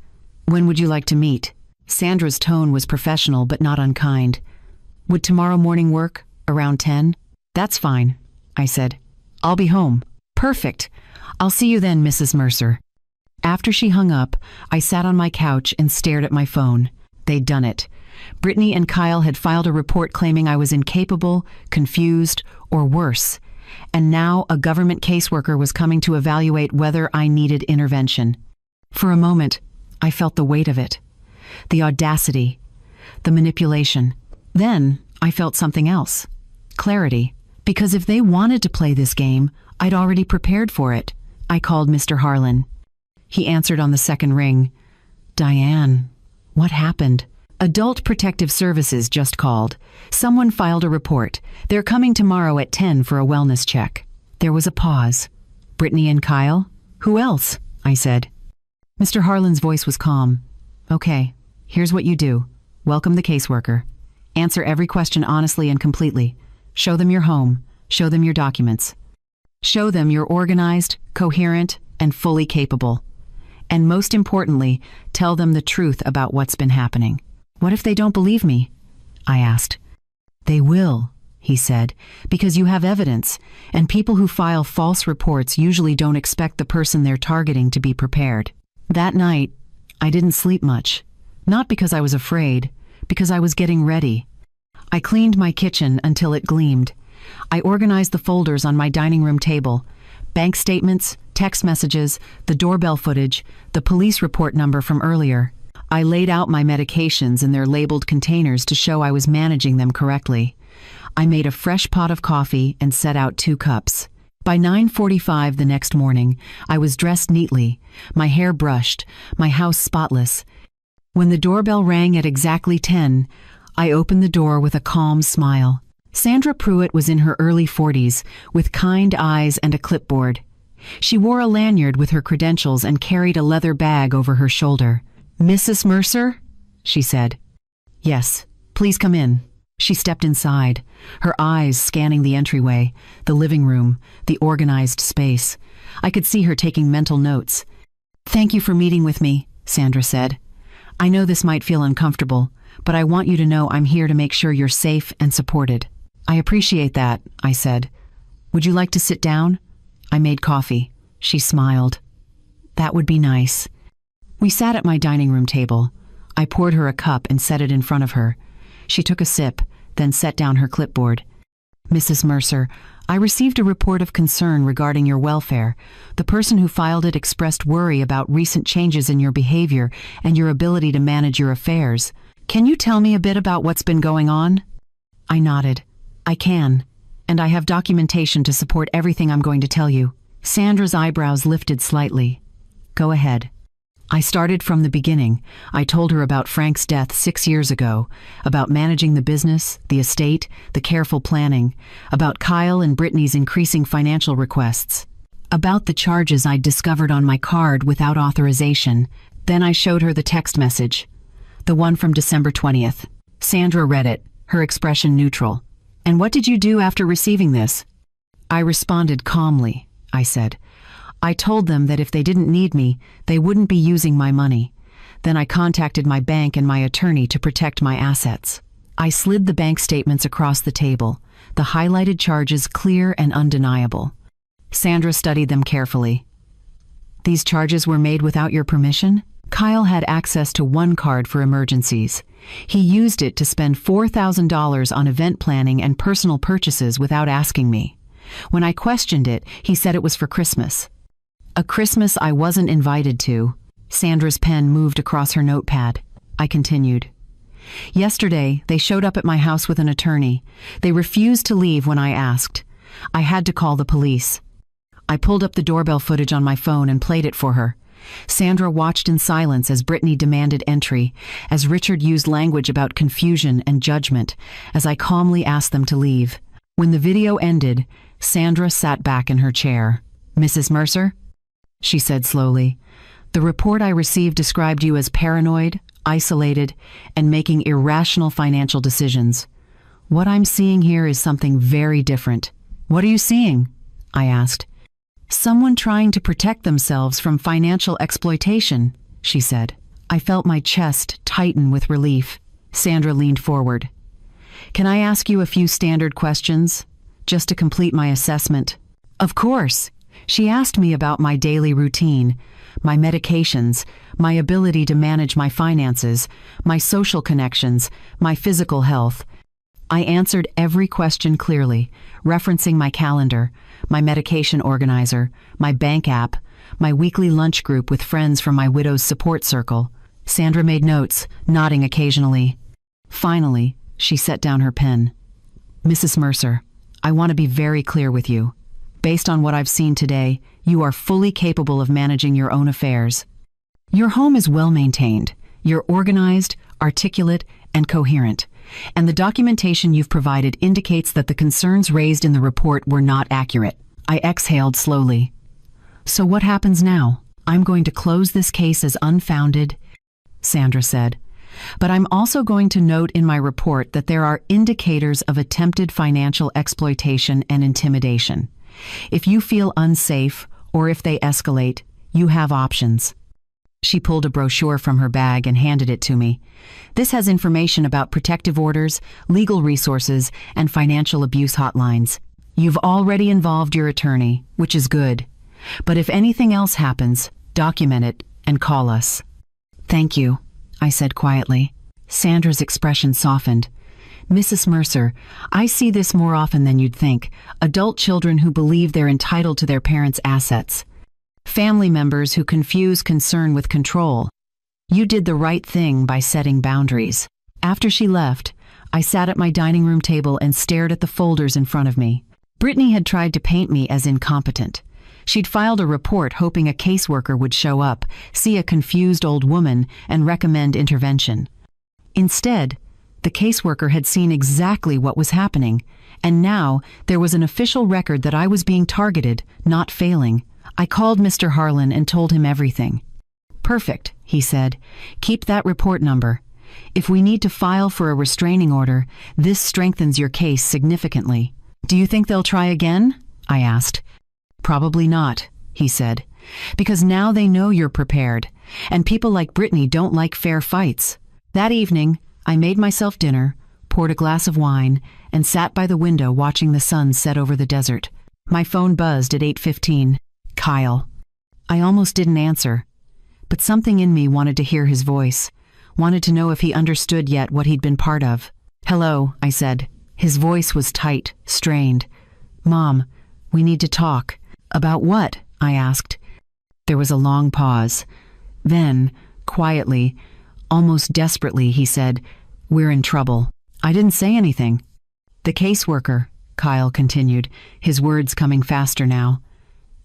When would you like to meet? Sandra's tone was professional but not unkind. Would tomorrow morning work? Around 10? That's fine, I said. I'll be home. Perfect. I'll see you then, Mrs. Mercer. After she hung up, I sat on my couch and stared at my phone. They'd done it. Brittany and Kyle had filed a report claiming I was incapable, confused, or worse. And now a government caseworker was coming to evaluate whether I needed intervention. For a moment, I felt the weight of it. The audacity. The manipulation. Then, I felt something else. Clarity. Because if they wanted to play this game, I'd already prepared for it. I called Mr. Harlan. He answered on the second ring. Diane, what happened? Adult Protective Services just called. Someone filed a report. They're coming tomorrow at 10 for a wellness check. There was a pause. Brittany and Kyle? Who else? I said. Mr. Harlan's voice was calm. Okay, here's what you do. Welcome the caseworker. Answer every question honestly and completely. Show them your home. Show them your documents. Show them you're organized, coherent, and fully capable. And most importantly, tell them the truth about what's been happening. What if they don't believe me? I asked. They will, he said, because you have evidence, and people who file false reports usually don't expect the person they're targeting to be prepared. That night, I didn't sleep much. Not because I was afraid, because I was getting ready. I cleaned my kitchen until it gleamed. I organized the folders on my dining room table. Bank statements, text messages, the doorbell footage, the police report number from earlier. I laid out my medications in their labeled containers to show I was managing them correctly. I made a fresh pot of coffee and set out 2 cups. By 9:45 the next morning, I was dressed neatly, my hair brushed, my house spotless. When the doorbell rang at exactly 10, I opened the door with a calm smile. Sandra Pruitt was in her early 40s, with kind eyes and a clipboard. She wore a lanyard with her credentials and carried a leather bag over her shoulder. Mrs. Mercer? She said. Yes, please come in. She stepped inside, her eyes scanning the entryway, the living room, the organized space. I could see her taking mental notes. Thank you for meeting with me, Sandra said. I know this might feel uncomfortable, but I want you to know I'm here to make sure you're safe and supported. I appreciate that, I said. Would you like to sit down? I made coffee. She smiled. That would be nice. We sat at my dining room table. I poured her a cup and set it in front of her. She took a sip, then set down her clipboard. Mrs. Mercer, I received a report of concern regarding your welfare. The person who filed it expressed worry about recent changes in your behavior and your ability to manage your affairs. Can you tell me a bit about what's been going on? I nodded. I can, and I have documentation to support everything I'm going to tell you. Sandra's eyebrows lifted slightly. Go ahead. I started from the beginning. I told her about Frank's death 6 years ago, about managing the business, the estate, the careful planning, about Kyle and Brittany's increasing financial requests, about the charges I'd discovered on my card without authorization. Then I showed her the text message, the one from December 20th. Sandra read it, her expression neutral. And what did you do after receiving this? I responded calmly, I said. I told them that if they didn't need me, they wouldn't be using my money. Then I contacted my bank and my attorney to protect my assets. I slid the bank statements across the table, the highlighted charges clear and undeniable. Sandra studied them carefully. These charges were made without your permission? Kyle had access to one card for emergencies. He used it to spend $4,000 on event planning and personal purchases without asking me. When I questioned it, he said it was for Christmas. A Christmas I wasn't invited to. Sandra's pen moved across her notepad. I continued. Yesterday, they showed up at my house with an attorney. They refused to leave when I asked. I had to call the police. I pulled up the doorbell footage on my phone and played it for her. Sandra watched in silence as Brittany demanded entry, as Richard used language about confusion and judgment, as I calmly asked them to leave. When the video ended, Sandra sat back in her chair. Mrs. Mercer? She said slowly. The report I received described you as paranoid, isolated, and making irrational financial decisions. What I'm seeing here is something very different. What are you seeing? I asked. Someone trying to protect themselves from financial exploitation, she said. I felt my chest tighten with relief. Sandra leaned forward. Can I ask you a few standard questions, just to complete my assessment? Of course. She asked me about my daily routine, my medications, my ability to manage my finances, my social connections, my physical health. I answered every question clearly, referencing my calendar, my medication organizer, my bank app, my weekly lunch group with friends from my widow's support circle. Sandra made notes, nodding occasionally. Finally, she set down her pen. Mrs. Mercer, I want to be very clear with you. Based on what I've seen today, you are fully capable of managing your own affairs. Your home is well maintained. You're organized, articulate, and coherent. And the documentation you've provided indicates that the concerns raised in the report were not accurate. I exhaled slowly. So what happens now? I'm going to close this case as unfounded, Sandra said. But I'm also going to note in my report that there are indicators of attempted financial exploitation and intimidation. If you feel unsafe, or if they escalate, you have options. She pulled a brochure from her bag and handed it to me. This has information about protective orders, legal resources, and financial abuse hotlines. You've already involved your attorney, which is good. But if anything else happens, document it and call us. Thank you, I said quietly. Sandra's expression softened. Mrs. Mercer, I see this more often than you'd think. Adult children who believe they're entitled to their parents' assets. Family members who confuse concern with control. You did the right thing by setting boundaries. After she left, I sat at my dining room table and stared at the folders in front of me. Brittany had tried to paint me as incompetent. She'd filed a report hoping a caseworker would show up, see a confused old woman, and recommend intervention. Instead, the caseworker had seen exactly what was happening, and now there was an official record that I was being targeted, not failing. I called Mr. Harlan and told him everything. Perfect, he said. Keep that report number. If we need to file for a restraining order, this strengthens your case significantly. Do you think they'll try again? I asked. Probably not, he said, because now they know you're prepared, and people like Brittany don't like fair fights. That evening, I made myself dinner, poured a glass of wine, and sat by the window watching the sun set over the desert. My phone buzzed at 8:15. Kyle. I almost didn't answer, but something in me wanted to hear his voice, wanted to know if he understood yet what he'd been part of. Hello, I said. His voice was tight, strained. Mom, we need to talk. About what? I asked. There was a long pause. Then, quietly, almost desperately, he said, We're in trouble. I didn't say anything. The caseworker, Kyle continued, his words coming faster now.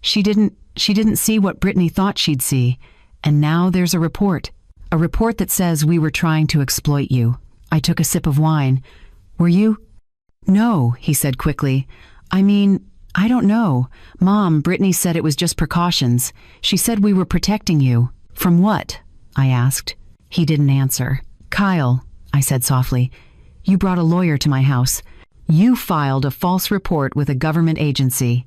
She didn't see what Brittany thought she'd see, and now there's a report that says we were trying to exploit you. I took a sip of wine. Were you? No, he said quickly. I mean, I don't know. Mom, Brittany said it was just precautions. She said we were protecting you. From what? I asked. He didn't answer. Kyle, I said softly, you brought a lawyer to my house. You filed a false report with a government agency.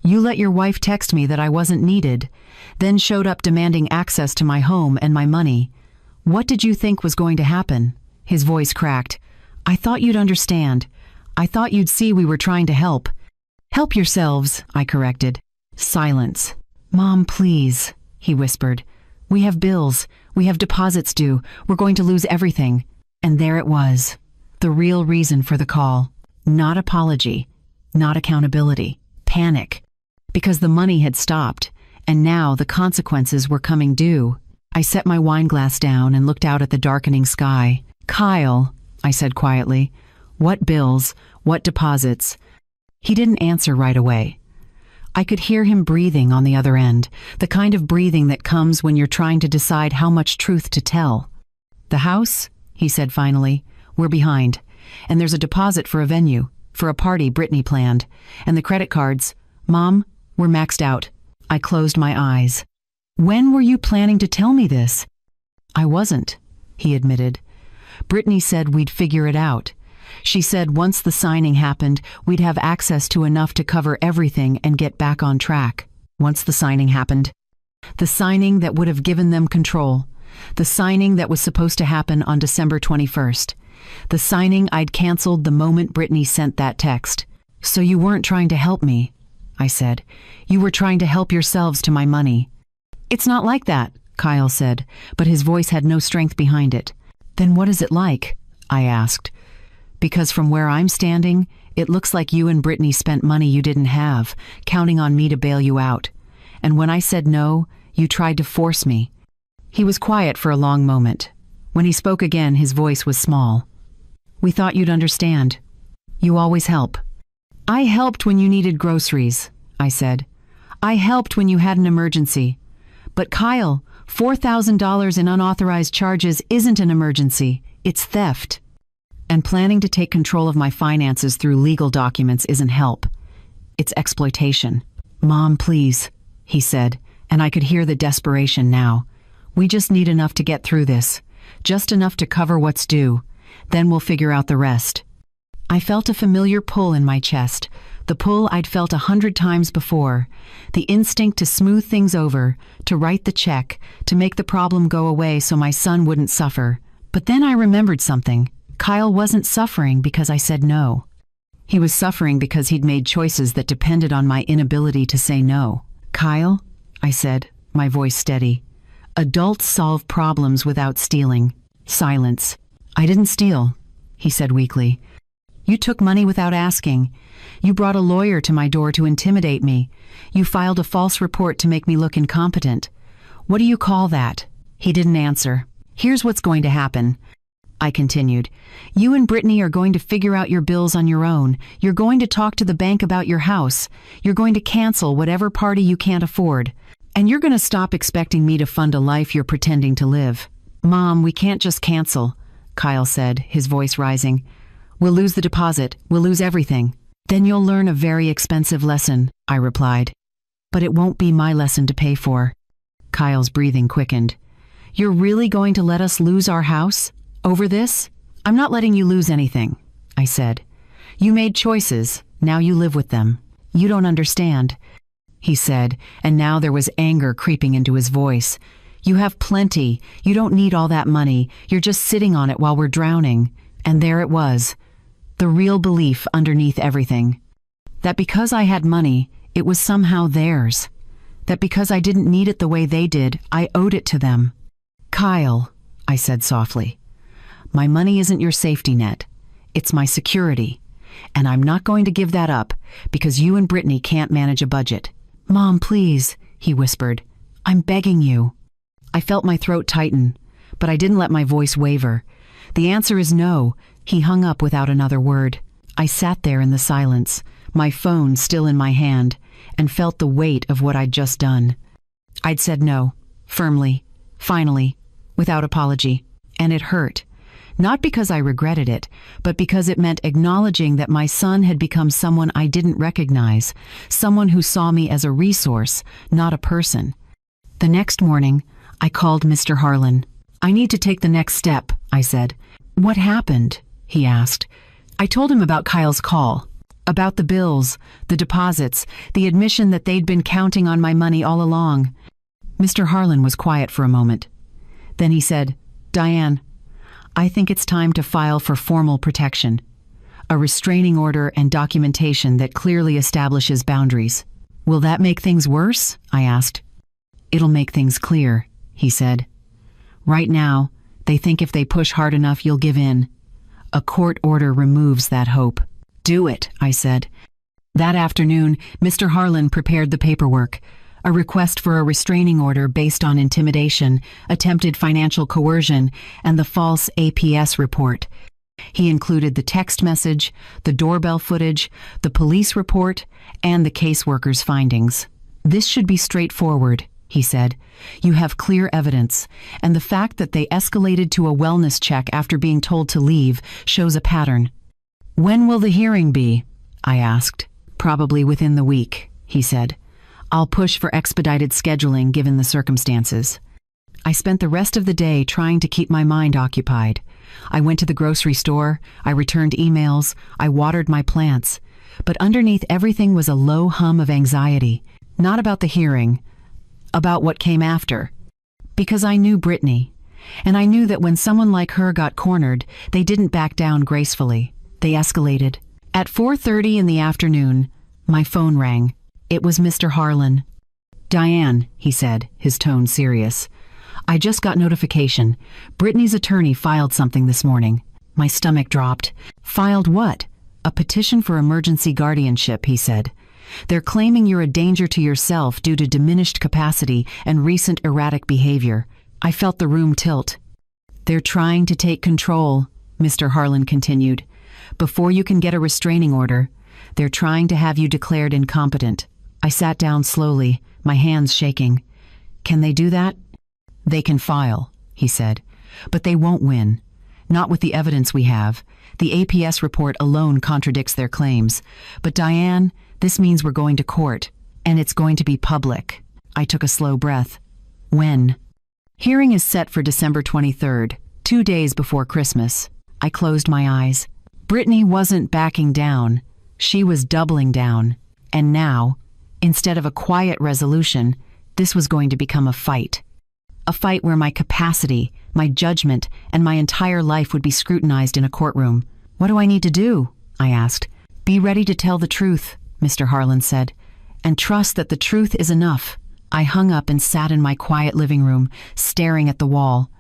You let your wife text me that I wasn't needed, then showed up demanding access to my home and my money. What did you think was going to happen? His voice cracked. I thought you'd understand. I thought you'd see we were trying to help. Help yourselves, I corrected. Silence. Mom, please, he whispered. We have bills. We have deposits due. We're going to lose everything. And there it was. The real reason for the call. Not apology. Not accountability. Panic. Because the money had stopped, and now the consequences were coming due. I set my wine glass down and looked out at the darkening sky. Kyle, I said quietly, what bills, what deposits? He didn't answer right away. I could hear him breathing on the other end, the kind of breathing that comes when you're trying to decide how much truth to tell. The house, he said finally, we're behind, and there's a deposit for a venue, for a party Brittany planned, and the credit cards, Mom, we're maxed out. I closed my eyes. When were you planning to tell me this? I wasn't, he admitted. Brittany said we'd figure it out. She said once the signing happened, we'd have access to enough to cover everything and get back on track. Once the signing happened. The signing that would have given them control. The signing that was supposed to happen on December 21st. The signing I'd canceled the moment Brittany sent that text. So you weren't trying to help me, I said. You were trying to help yourselves to my money. It's not like that, Kyle said, but his voice had no strength behind it. Then what is it like? I asked. Because from where I'm standing, it looks like you and Brittany spent money you didn't have, counting on me to bail you out. And when I said no, you tried to force me. He was quiet for a long moment. When he spoke again, his voice was small. We thought you'd understand. You always help. I helped when you needed groceries, I said. I helped when you had an emergency. But Kyle, $4,000 in unauthorized charges isn't an emergency. It's theft. And planning to take control of my finances through legal documents isn't help. It's exploitation. Mom, please, he said, and I could hear the desperation now. We just need enough to get through this. Just enough to cover what's due. Then we'll figure out the rest. I felt a familiar pull in my chest, the pull I'd felt 100 times before, the instinct to smooth things over, to write the check, to make the problem go away so my son wouldn't suffer. But then I remembered something. Kyle wasn't suffering because I said no. He was suffering because he'd made choices that depended on my inability to say no. Kyle, I said, my voice steady. Adults solve problems without stealing. Silence. I didn't steal, he said weakly. You took money without asking. You brought a lawyer to my door to intimidate me. You filed a false report to make me look incompetent. What do you call that? He didn't answer. Here's what's going to happen, I continued. You and Brittany are going to figure out your bills on your own. You're going to talk to the bank about your house. You're going to cancel whatever party you can't afford. And you're going to stop expecting me to fund a life you're pretending to live. Mom, we can't just cancel, Kyle said, his voice rising. We'll lose the deposit. We'll lose everything. Then you'll learn a very expensive lesson, I replied. But it won't be my lesson to pay for. Kyle's breathing quickened. You're really going to let us lose our house? Over this? I'm not letting you lose anything, I said. You made choices. Now you live with them. You don't understand, he said, and now there was anger creeping into his voice. You have plenty. You don't need all that money. You're just sitting on it while we're drowning. And there it was. The real belief underneath everything. That because I had money, it was somehow theirs. That because I didn't need it the way they did, I owed it to them. Kyle, I said softly. My money isn't your safety net. It's my security. And I'm not going to give that up because you and Brittany can't manage a budget. Mom, please, he whispered. I'm begging you. I felt my throat tighten, but I didn't let my voice waver. The answer is no. He hung up without another word. I sat there in the silence, my phone still in my hand, and felt the weight of what I'd just done. I'd said no, firmly, finally, without apology, and it hurt. Not because I regretted it, but because it meant acknowledging that my son had become someone I didn't recognize, someone who saw me as a resource, not a person. The next morning, I called Mr. Harlan. I need to take the next step, I said. What happened? He asked. I told him about Kyle's call, about the bills, the deposits, the admission that they'd been counting on my money all along. Mr. Harlan was quiet for a moment. Then he said, Diane, I think it's time to file for formal protection, a restraining order and documentation that clearly establishes boundaries. Will that make things worse? I asked. It'll make things clear, he said. Right now, they think if they push hard enough, you'll give in. A court order removes that hope. Do it, I said. That afternoon, Mr. Harlan prepared the paperwork. A request for a restraining order based on intimidation, attempted financial coercion, and the false APS report. He included the text message, the doorbell footage, the police report, and the caseworker's findings. This should be straightforward, he said. You have clear evidence, and the fact that they escalated to a wellness check after being told to leave shows a pattern. When will the hearing be? I asked. Probably within the week, he said. I'll push for expedited scheduling given the circumstances. I spent the rest of the day trying to keep my mind occupied. I went to the grocery store, I returned emails, I watered my plants. But underneath everything was a low hum of anxiety, not about the hearing, about what came after. Because I knew Brittany, and I knew that when someone like her got cornered, they didn't back down gracefully. They escalated. At 4:30 in the afternoon, my phone rang. It was Mr. Harlan. "Diane," he said, his tone serious. "I just got notification. Brittany's attorney filed something this morning." My stomach dropped. "Filed what?" "A petition for emergency guardianship," he said. "They're claiming you're a danger to yourself due to diminished capacity and recent erratic behavior." I felt the room tilt. "They're trying to take control," Mr. Harlan continued. "Before you can get a restraining order, they're trying to have you declared incompetent." I sat down slowly, my hands shaking. "Can they do that?" "They can file," he said, "but they won't win. Not with the evidence we have. The APS report alone contradicts their claims. But Diane, this means we're going to court, and it's going to be public." I took a slow breath. "When?" "Hearing is set for December 23rd, 2 days before Christmas." I closed my eyes. Brittany wasn't backing down. She was doubling down. And now, instead of a quiet resolution, this was going to become a fight. A fight where my capacity, my judgment, and my entire life would be scrutinized in a courtroom. "What do I need to do?" I asked. "Be ready to tell the truth," Mr. Harlan said, "and trust that the truth is enough." I hung up and sat in my quiet living room, staring at the wall.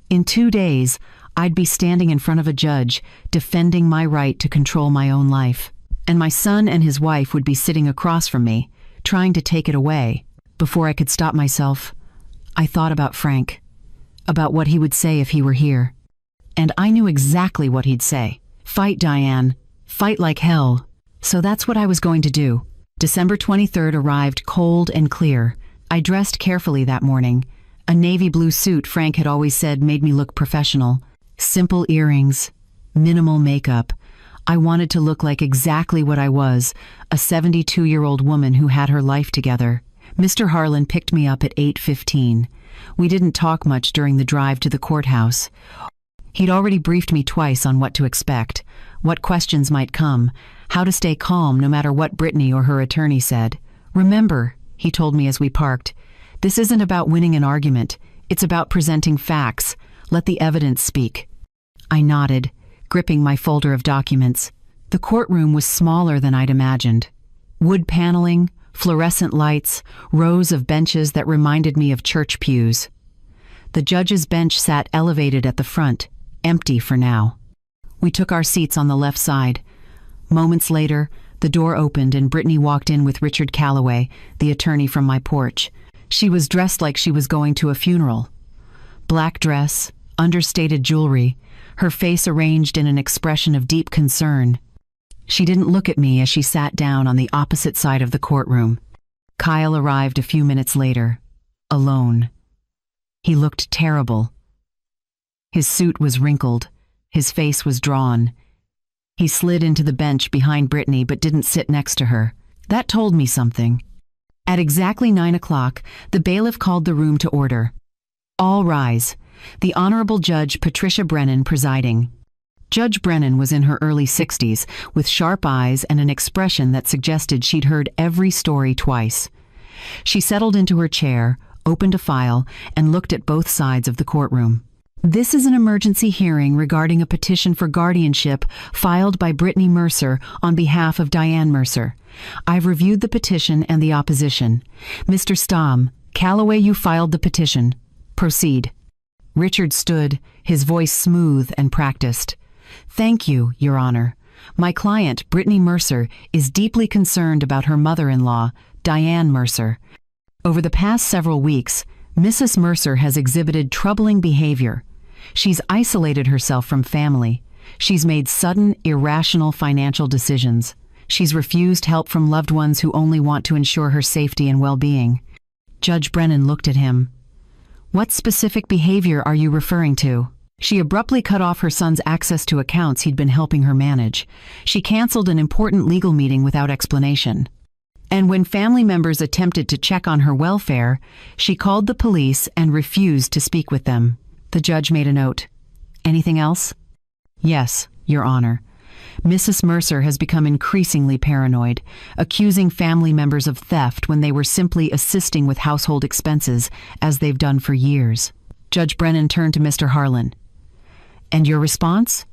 In 2 days, I'd be standing in front of a judge, defending my right to control my own life. And my son and his wife would be sitting across from me, trying to take it away. Before I could stop myself, I thought about Frank, about what he would say if he were here. And I knew exactly what he'd say. "Fight, Diane. Fight like hell." So that's what I was going to do. December 23rd arrived cold and clear. I dressed carefully that morning. A navy blue suit Frank had always said made me look professional. Simple earrings, minimal makeup. I wanted to look like exactly what I was, a 72-year-old woman who had her life together. Mr. Harlan picked me up at 8:15. We didn't talk much during the drive to the courthouse. He'd already briefed me twice on what to expect, what questions might come, how to stay calm no matter what Brittany or her attorney said. "Remember," he told me as we parked, "this isn't about winning an argument. It's about presenting facts. Let the evidence speak." I nodded, gripping my folder of documents. The courtroom was smaller than I'd imagined. Wood paneling, fluorescent lights, rows of benches that reminded me of church pews. The judge's bench sat elevated at the front, empty for now. We took our seats on the left side. Moments later, the door opened and Brittany walked in with Richard Calloway, the attorney from my porch. She was dressed like she was going to a funeral. Black dress, understated jewelry, her face arranged in an expression of deep concern. She didn't look at me as she sat down on the opposite side of the courtroom. Kyle arrived a few minutes later, alone. He looked terrible. His suit was wrinkled. His face was drawn. He slid into the bench behind Brittany but didn't sit next to her. That told me something. At exactly 9 o'clock, the bailiff called the room to order. "All rise." The Honorable Judge Patricia Brennan presiding. Judge Brennan was in her early 60s, with sharp eyes and an expression that suggested she'd heard every story twice. She settled into her chair, opened a file, and looked at both sides of the courtroom. "This is an emergency hearing regarding a petition for guardianship filed by Brittany Mercer on behalf of Diane Mercer. I've reviewed the petition and the opposition. Mr. Stamm, Calloway, you filed the petition. Proceed." Richard stood, his voice smooth and practiced. "Thank you, Your Honor. My client, Brittany Mercer, is deeply concerned about her mother-in-law, Diane Mercer. Over the past several weeks, Mrs. Mercer has exhibited troubling behavior. She's isolated herself from family. She's made sudden, irrational financial decisions. She's refused help from loved ones who only want to ensure her safety and well-being." Judge Brennan looked at him. "What specific behavior are you referring to?" She abruptly cut off her son's access to accounts he'd been helping her manage. She canceled an important legal meeting without explanation. And when family members attempted to check on her welfare, she called the police and refused to speak with them. The judge made a note. Anything else? Yes, Your Honor. Mrs. Mercer has become increasingly paranoid, accusing family members of theft when they were simply assisting with household expenses, as they've done for years. Judge Brennan turned to Mr. Harlan. And your response?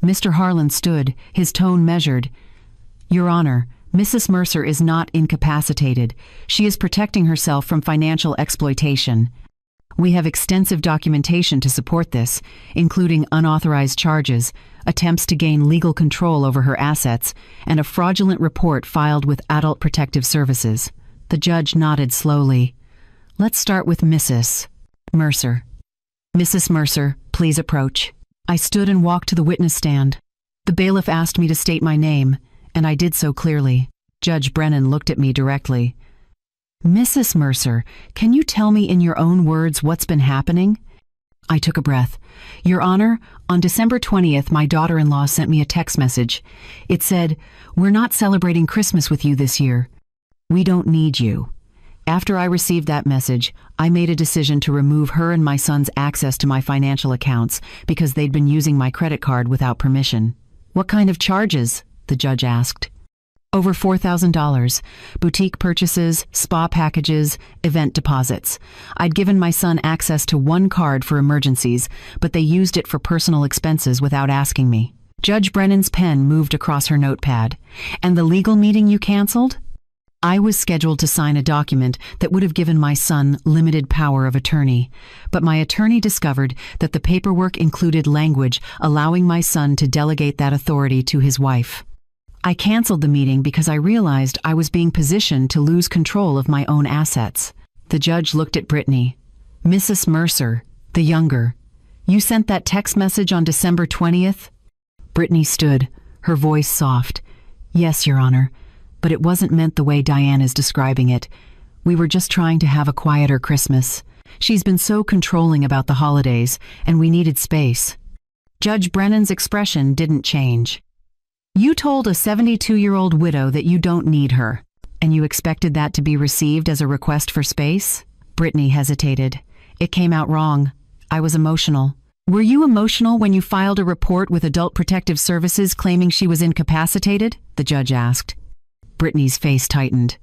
Mr. Harlan stood, his tone measured. Your Honor, Mrs. Mercer is not incapacitated. She is protecting herself from financial exploitation. We have extensive documentation to support this, including unauthorized charges, attempts to gain legal control over her assets, and a fraudulent report filed with Adult Protective Services. The judge nodded slowly. Let's start with Mrs. Mercer. Mrs. Mercer, please approach. I stood and walked to the witness stand. The bailiff asked me to state my name, and I did so clearly. Judge Brennan looked at me directly. Mrs. Mercer, can you tell me in your own words what's been happening? I took a breath. Your Honor, on December 20th, my daughter-in-law sent me a text message. It said, "We're not celebrating Christmas with you this year. We don't need you." After I received that message, I made a decision to remove her and my son's access to my financial accounts because they'd been using my credit card without permission. What kind of charges? The judge asked. Over $4,000, boutique purchases, spa packages, event deposits. I'd given my son access to one card for emergencies, but they used it for personal expenses without asking me. Judge Brennan's pen moved across her notepad. And the legal meeting you canceled? I was scheduled to sign a document that would have given my son limited power of attorney, but my attorney discovered that the paperwork included language allowing my son to delegate that authority to his wife. I canceled the meeting because I realized I was being positioned to lose control of my own assets. The judge looked at Brittany. Mrs. Mercer, the younger. You sent that text message on December 20th? Brittany stood, her voice soft. Yes, Your Honor, but it wasn't meant the way Diane is describing it. We were just trying to have a quieter Christmas. She's been so controlling about the holidays, and we needed space. Judge Brennan's expression didn't change. You told a 72-year-old widow that you don't need her, and you expected that to be received as a request for space? Brittany hesitated. It came out wrong. I was emotional. Were you emotional when you filed a report with Adult Protective Services claiming she was incapacitated? The judge asked. Brittany's face tightened.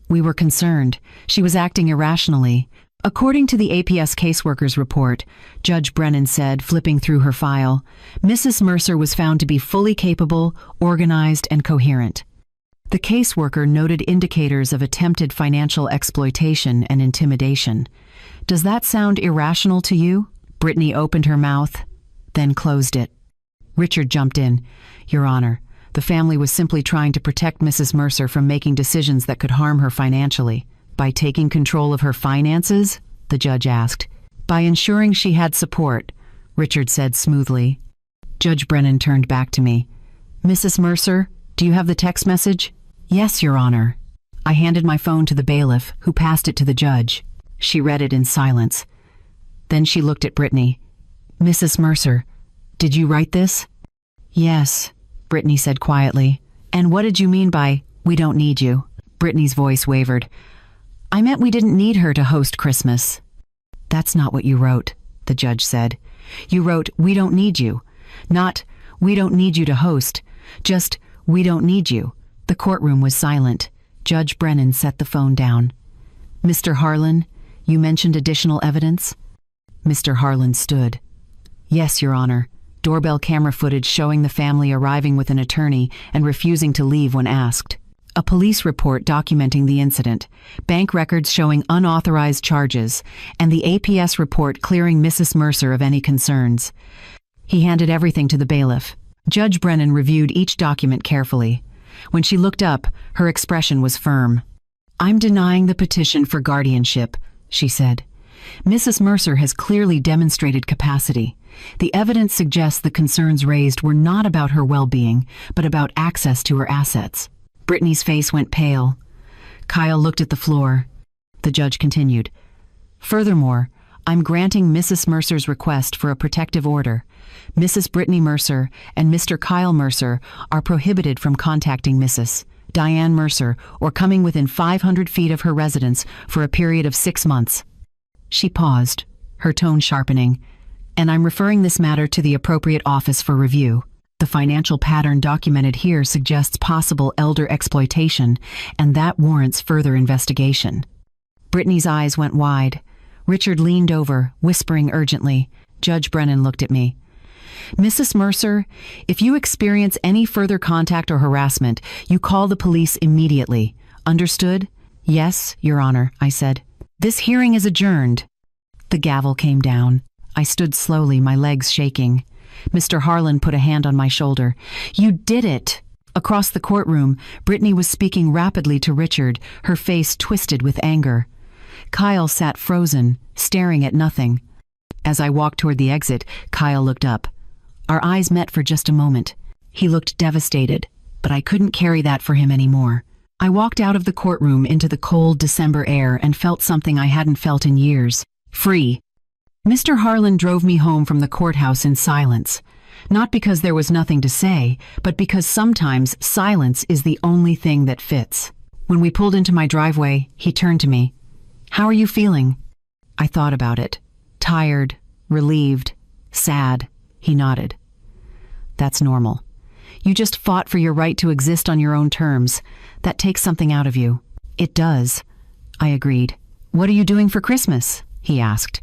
We were concerned. She was acting irrationally. According to the APS caseworker's report, Judge Brennan said, flipping through her file, Mrs. Mercer was found to be fully capable, organized, and coherent. The caseworker noted indicators of attempted financial exploitation and intimidation. Does that sound irrational to you? Brittany opened her mouth, then closed it. Richard jumped in. Your Honor, the family was simply trying to protect Mrs. Mercer from making decisions that could harm her financially. By taking control of her finances? The judge asked. By ensuring she had support, Richard said smoothly. Judge Brennan turned back to me. Mrs. Mercer, do you have the text message? Yes, Your Honor. I handed my phone to the bailiff, who passed it to the judge. She read it in silence. Then she looked at Brittany. Mrs. Mercer, did you write this? Yes, Brittany said quietly. And what did you mean by, we don't need you? Brittany's voice wavered. I meant we didn't need her to host Christmas. That's not what you wrote, the judge said. You wrote, we don't need you. Not, we don't need you to host. Just, we don't need you. The courtroom was silent. Judge Brennan set the phone down. Mr. Harlan, you mentioned additional evidence? Mr. Harlan stood. Yes, Your Honor. Doorbell camera footage showing the family arriving with an attorney and refusing to leave when asked. A police report documenting the incident, bank records showing unauthorized charges, and the APS report clearing Mrs. Mercer of any concerns. He handed everything to the bailiff. Judge Brennan reviewed each document carefully. When she looked up, her expression was firm. I'm denying the petition for guardianship, she said. Mrs. Mercer has clearly demonstrated capacity. The evidence suggests the concerns raised were not about her well-being, but about access to her assets. Brittany's face went pale. Kyle looked at the floor. The judge continued. Furthermore, I'm granting Mrs. Mercer's request for a protective order. Mrs. Brittany Mercer and Mr. Kyle Mercer are prohibited from contacting Mrs. Diane Mercer, or coming within 500 feet of her residence for a period of 6 months. She paused, her tone sharpening. And I'm referring this matter to the appropriate office for review. The financial pattern documented here suggests possible elder exploitation, and that warrants further investigation. Brittany's eyes went wide. Richard leaned over, whispering urgently. Judge Brennan looked at me. Mrs. Mercer, if you experience any further contact or harassment, you call the police immediately. Understood? Yes, Your Honor, I said. This hearing is adjourned. The gavel came down. I stood slowly, my legs shaking. Mr. Harlan put a hand on my shoulder. You did it! Across the courtroom, Brittany was speaking rapidly to Richard, her face twisted with anger. Kyle sat frozen, staring at nothing. As I walked toward the exit, Kyle looked up. Our eyes met for just a moment. He looked devastated, but I couldn't carry that for him anymore. I walked out of the courtroom into the cold December air and felt something I hadn't felt in years. Free. Mr. Harlan drove me home from the courthouse in silence. Not because there was nothing to say, but because sometimes silence is the only thing that fits. When we pulled into my driveway, he turned to me. How are you feeling? I thought about it. Tired, relieved, sad. He nodded. That's normal. You just fought for your right to exist on your own terms. That takes something out of you. It does. I agreed. What are you doing for Christmas? He asked.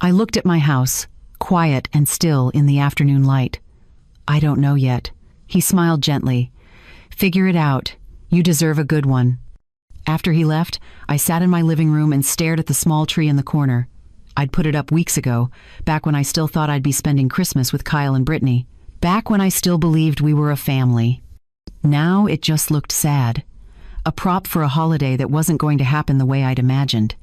I looked at my house, quiet and still in the afternoon light. I don't know yet. He smiled gently. Figure it out. You deserve a good one. After he left, I sat in my living room and stared at the small tree in the corner. I'd put it up weeks ago, back when I still thought I'd be spending Christmas with Kyle and Brittany. Back when I still believed we were a family. Now it just looked sad. A prop for a holiday that wasn't going to happen the way I'd imagined.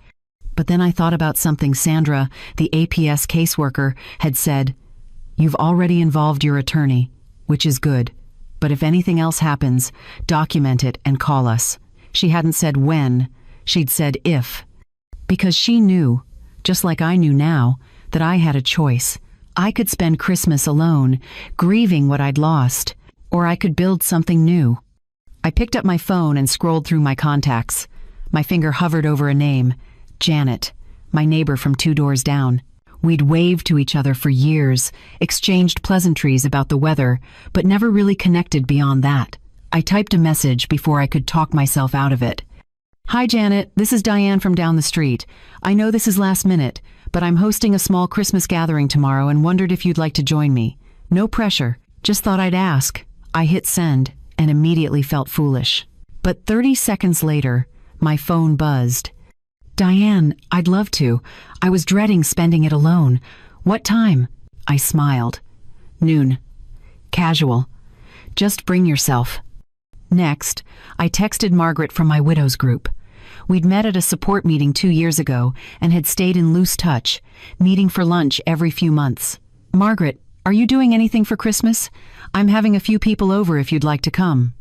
But then I thought about something Sandra, the APS caseworker, had said. You've already involved your attorney, which is good. But if anything else happens, document it and call us. She hadn't said when, she'd said if. Because she knew, just like I knew now, that I had a choice. I could spend Christmas alone, grieving what I'd lost, or I could build something new. I picked up my phone and scrolled through my contacts. My finger hovered over a name. Janet, my neighbor from 2 doors down. We'd waved to each other for years, exchanged pleasantries about the weather, but never really connected beyond that. I typed a message before I could talk myself out of it. Hi Janet, this is Diane from down the street. I know this is last minute, but I'm hosting a small Christmas gathering tomorrow and wondered if you'd like to join me. No pressure, just thought I'd ask. I hit send and immediately felt foolish. But 30 seconds later, my phone buzzed. Diane, I'd love to. I was dreading spending it alone. What time? I smiled. Noon. Casual. Just bring yourself. Next, I texted Margaret from my widows group. We'd met at a support meeting 2 years ago and had stayed in loose touch, meeting for lunch every few months. Margaret, are you doing anything for Christmas? I'm having a few people over if you'd like to come.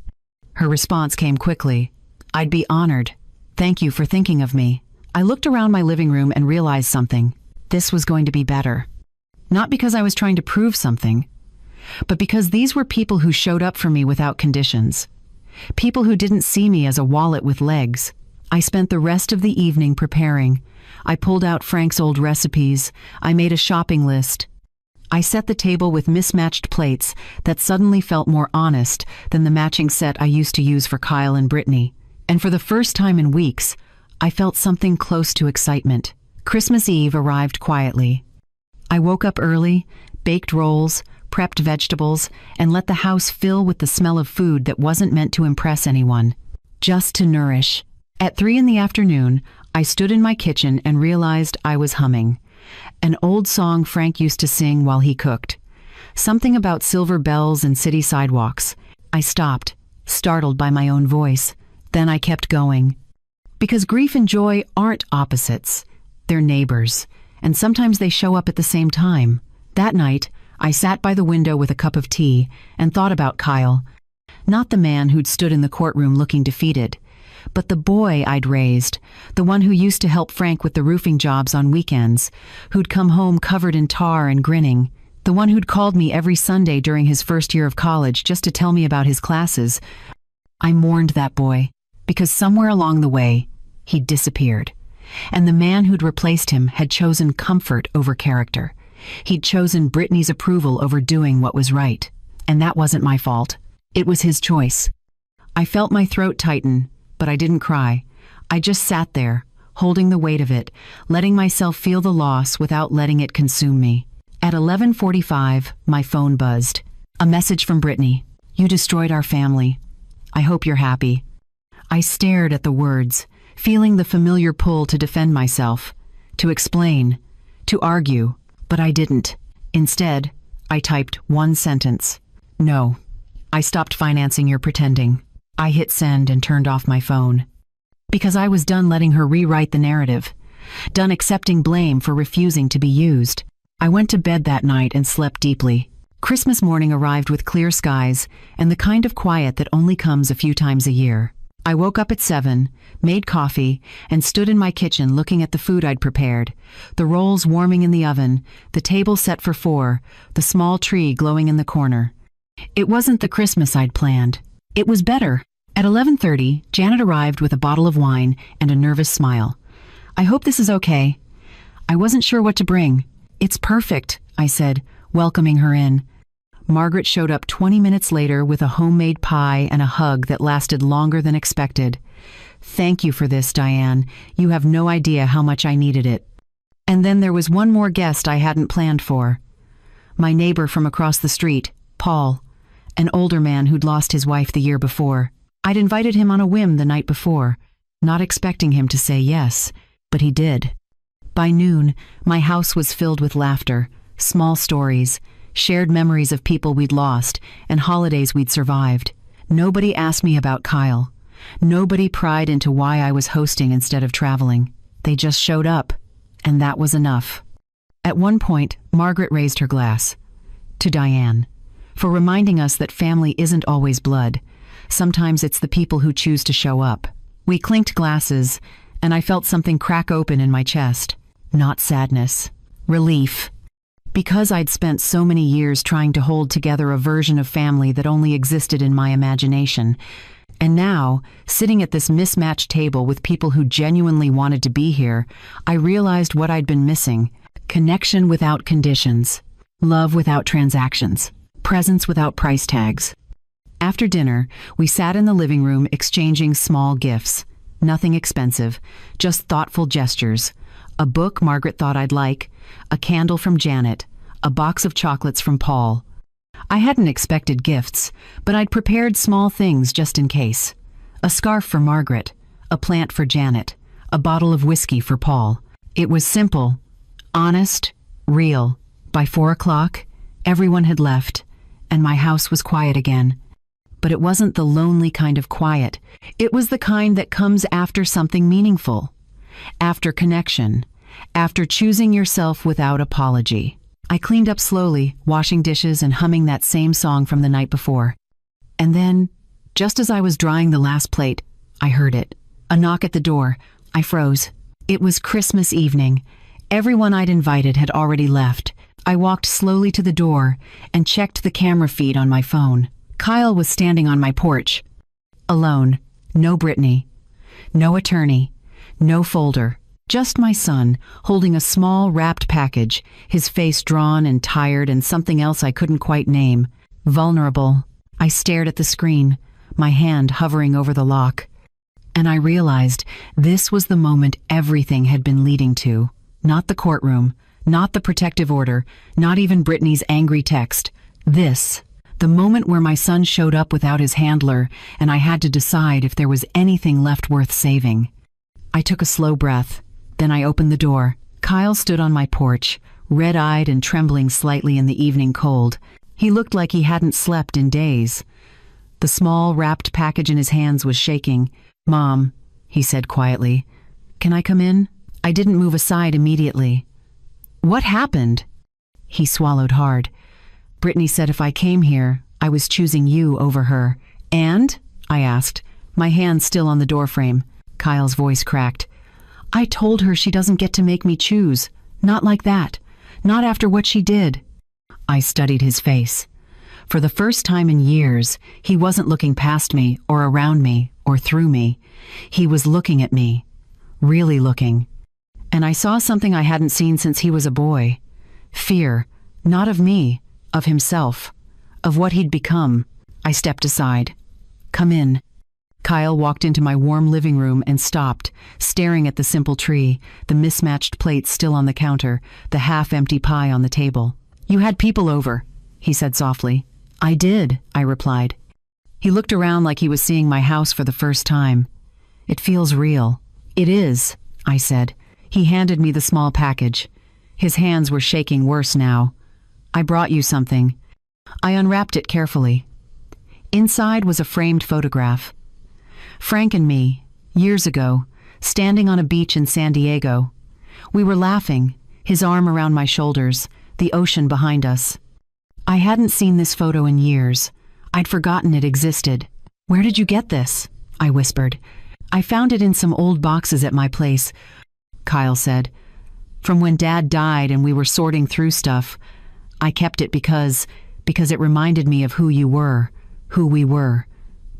Her response came quickly. I'd be honored. Thank you for thinking of me. I looked around my living room and realized something. This was going to be better. Not because I was trying to prove something, but because these were people who showed up for me without conditions. People who didn't see me as a wallet with legs. I spent the rest of the evening preparing. I pulled out Frank's old recipes. I made a shopping list. I set the table with mismatched plates that suddenly felt more honest than the matching set I used to use for Kyle and Brittany. And for the first time in weeks, I felt something close to excitement. Christmas Eve arrived quietly. I woke up early, baked rolls, prepped vegetables, and let the house fill with the smell of food that wasn't meant to impress anyone, just to nourish. At 3 p.m, I stood in my kitchen and realized I was humming. An old song Frank used to sing while he cooked. Something about silver bells and city sidewalks. I stopped, startled by my own voice. Then I kept going. Because grief and joy aren't opposites. They're neighbors, and sometimes they show up at the same time. That night, I sat by the window with a cup of tea and thought about Kyle. Not the man who'd stood in the courtroom looking defeated, but the boy I'd raised, the one who used to help Frank with the roofing jobs on weekends, who'd come home covered in tar and grinning, the one who'd called me every Sunday during his first year of college just to tell me about his classes, I mourned that boy, because somewhere along the way, he'd disappeared. And the man who'd replaced him had chosen comfort over character. He'd chosen Brittany's approval over doing what was right. And that wasn't my fault. It was his choice. I felt my throat tighten, but I didn't cry. I just sat there, holding the weight of it, letting myself feel the loss without letting it consume me. At 11:45, my phone buzzed. A message from Brittany. "You destroyed our family. I hope you're happy." I stared at the words, feeling the familiar pull to defend myself, to explain, to argue, but I didn't. Instead, I typed one sentence. "No. I stopped financing your pretending." I hit send and turned off my phone. Because I was done letting her rewrite the narrative, done accepting blame for refusing to be used. I went to bed that night and slept deeply. Christmas morning arrived with clear skies and the kind of quiet that only comes a few times a year. I woke up at 7, made coffee, and stood in my kitchen looking at the food I'd prepared, the rolls warming in the oven, the table set for 4, the small tree glowing in the corner. It wasn't the Christmas I'd planned. It was better. At 11:30, Janet arrived with a bottle of wine and a nervous smile. "I hope this is okay." I wasn't sure what to bring. "It's perfect," I said, welcoming her in. Margaret showed up 20 minutes later with a homemade pie and a hug that lasted longer than expected. "Thank you for this, Diane. You have no idea how much I needed it." And then there was one more guest I hadn't planned for. My neighbor from across the street, Paul, an older man who'd lost his wife the year before. I'd invited him on a whim the night before, not expecting him to say yes, but he did. By noon, my house was filled with laughter, small stories, shared memories of people we'd lost, and holidays we'd survived. Nobody asked me about Kyle. Nobody pried into why I was hosting instead of traveling. They just showed up, and that was enough. At one point, Margaret raised her glass. To Diane, for reminding us that family isn't always blood. Sometimes it's the people who choose to show up. We clinked glasses, and I felt something crack open in my chest. Not sadness. Relief. Because I'd spent so many years trying to hold together a version of family that only existed in my imagination. And now, sitting at this mismatched table with people who genuinely wanted to be here, I realized what I'd been missing. Connection without conditions. Love without transactions. Presence without price tags. After dinner, we sat in the living room exchanging small gifts. Nothing expensive, just thoughtful gestures. A book Margaret thought I'd like, a candle from Janet, a box of chocolates from Paul. I hadn't expected gifts, but I'd prepared small things just in case. A scarf for Margaret, a plant for Janet, a bottle of whiskey for Paul. It was simple, honest, real. By 4 o'clock, everyone had left, and my house was quiet again. But it wasn't the lonely kind of quiet. It was the kind that comes after something meaningful. After connection. After choosing yourself without apology. I cleaned up slowly, washing dishes and humming that same song from the night before. And then, just as I was drying the last plate, I heard it. A knock at the door. I froze. It was Christmas evening. Everyone I'd invited had already left. I walked slowly to the door and checked the camera feed on my phone. Kyle was standing on my porch. Alone. No Brittany. No attorney. No folder. Just my son, holding a small wrapped package, his face drawn and tired and something else I couldn't quite name. Vulnerable. I stared at the screen, my hand hovering over the lock. And I realized this was the moment everything had been leading to. Not the courtroom, not the protective order, not even Brittany's angry text. This. The moment where my son showed up without his handler, and I had to decide if there was anything left worth saving. I took a slow breath. Then I opened the door. Kyle stood on my porch, red-eyed and trembling slightly in the evening cold. He looked like he hadn't slept in days. The small, wrapped package in his hands was shaking. "Mom," he said quietly, "can I come in?" I didn't move aside immediately. "What happened?" He swallowed hard. "Brittany said if I came here, I was choosing you over her." "And?" I asked, my hand still on the doorframe. Kyle's voice cracked. "I told her she doesn't get to make me choose. Not like that. Not after what she did." I studied his face. For the first time in years, he wasn't looking past me or around me or through me. He was looking at me, really looking. And I saw something I hadn't seen since he was a boy. Fear, not of me, of himself, of what he'd become. I stepped aside. "Come in." Kyle walked into my warm living room and stopped, staring at the simple tree, the mismatched plates still on the counter, the half-empty pie on the table. "You had people over," he said softly. "I did," I replied. He looked around like he was seeing my house for the first time. "It feels real." "It is," I said. He handed me the small package. His hands were shaking worse now. "I brought you something." I unwrapped it carefully. Inside was a framed photograph. Frank and me, years ago, standing on a beach in San Diego. We were laughing, his arm around my shoulders, the ocean behind us. I hadn't seen this photo in years. I'd forgotten it existed. "Where did you get this?" I whispered. "I found it in some old boxes at my place," Kyle said. "From when Dad died and we were sorting through stuff. I kept it because it reminded me of who you were, who we were,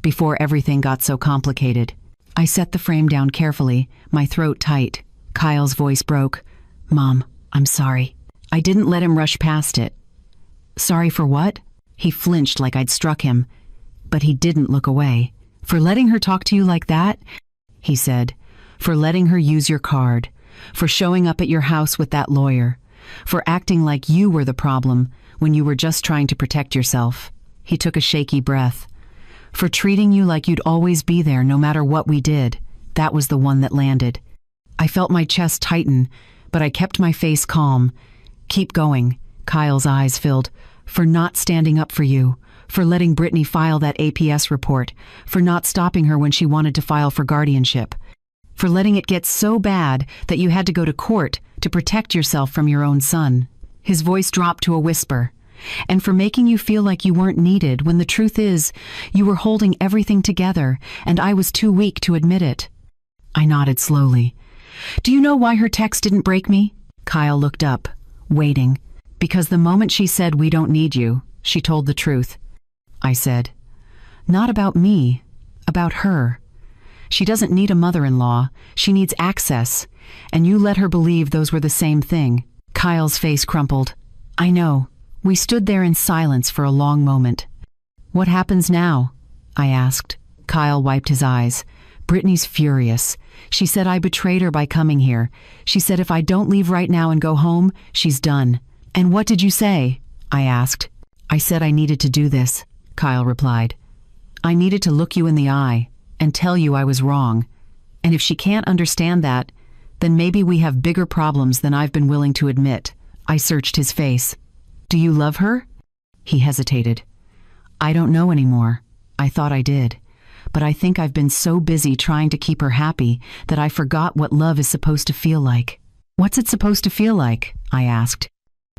before everything got so complicated." I set the frame down carefully, my throat tight. Kyle's voice broke. "Mom, I'm sorry." I didn't let him rush past it. "Sorry for what?" He flinched like I'd struck him, but he didn't look away. "For letting her talk to you like that?" he said. "For letting her use your card. For showing up at your house with that lawyer. For acting like you were the problem when you were just trying to protect yourself." He took a shaky breath. "For treating you like you'd always be there no matter what we did." That was the one that landed. I felt my chest tighten, but I kept my face calm. "Keep going." Kyle's eyes filled. "For not standing up for you. For letting Brittany file that APS report. For not stopping her when she wanted to file for guardianship. For letting it get so bad that you had to go to court to protect yourself from your own son." His voice dropped to a whisper. "And for making you feel like you weren't needed when the truth is, you were holding everything together and I was too weak to admit it." I nodded slowly. "Do you know why her text didn't break me?" Kyle looked up, waiting. "Because the moment she said we don't need you, she told the truth." I said. "Not about me, about her. She doesn't need a mother-in-law, she needs access, and you let her believe those were the same thing." Kyle's face crumpled. "I know." We stood there in silence for a long moment. "What happens now?" I asked. Kyle wiped his eyes. "Brittany's furious. She said I betrayed her by coming here. She said if I don't leave right now and go home, she's done." "And what did you say?" I asked. "I said I needed to do this," Kyle replied. "I needed to look you in the eye and tell you I was wrong. And if she can't understand that, then maybe we have bigger problems than I've been willing to admit." I searched his face. "Do you love her?" He hesitated. "I don't know anymore. I thought I did. But I think I've been so busy trying to keep her happy that I forgot what love is supposed to feel like." "What's it supposed to feel like?" I asked.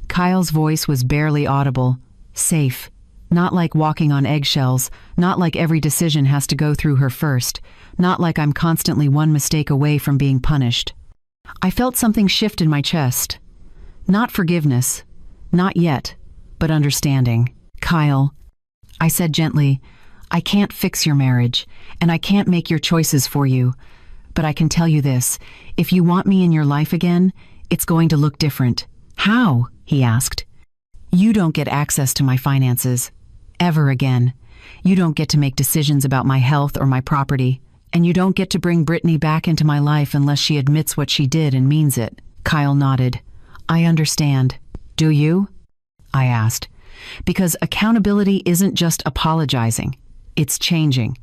Kyle's voice was barely audible. "Safe. Not like walking on eggshells, not like every decision has to go through her first, not like I'm constantly one mistake away from being punished." I felt something shift in my chest. Not forgiveness. Not yet, but understanding. "Kyle," I said gently, "I can't fix your marriage, and I can't make your choices for you. But I can tell you this, if you want me in your life again, it's going to look different." "How?" he asked. "You don't get access to my finances. Ever again. You don't get to make decisions about my health or my property. And you don't get to bring Brittany back into my life unless she admits what she did and means it." Kyle nodded. "I understand." "Do you?" I asked. "Because accountability isn't just apologizing. It's changing.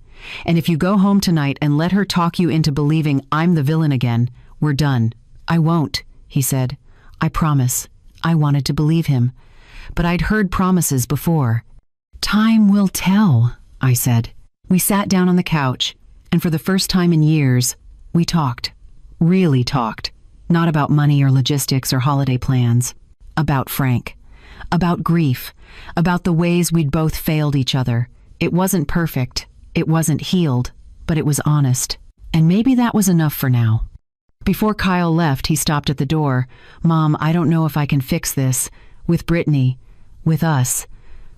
And if you go home tonight and let her talk you into believing I'm the villain again, we're done." "I won't," he said. "I promise." I wanted to believe him. But I'd heard promises before. "Time will tell," I said. We sat down on the couch, and for the first time in years, we talked. Really talked. Not about money or logistics or holiday plans. About Frank. About grief. About the ways we'd both failed each other. It wasn't perfect. It wasn't healed. But it was honest. And maybe that was enough for now. Before Kyle left, he stopped at the door. "Mom, I don't know if I can fix this. With Brittany. With us.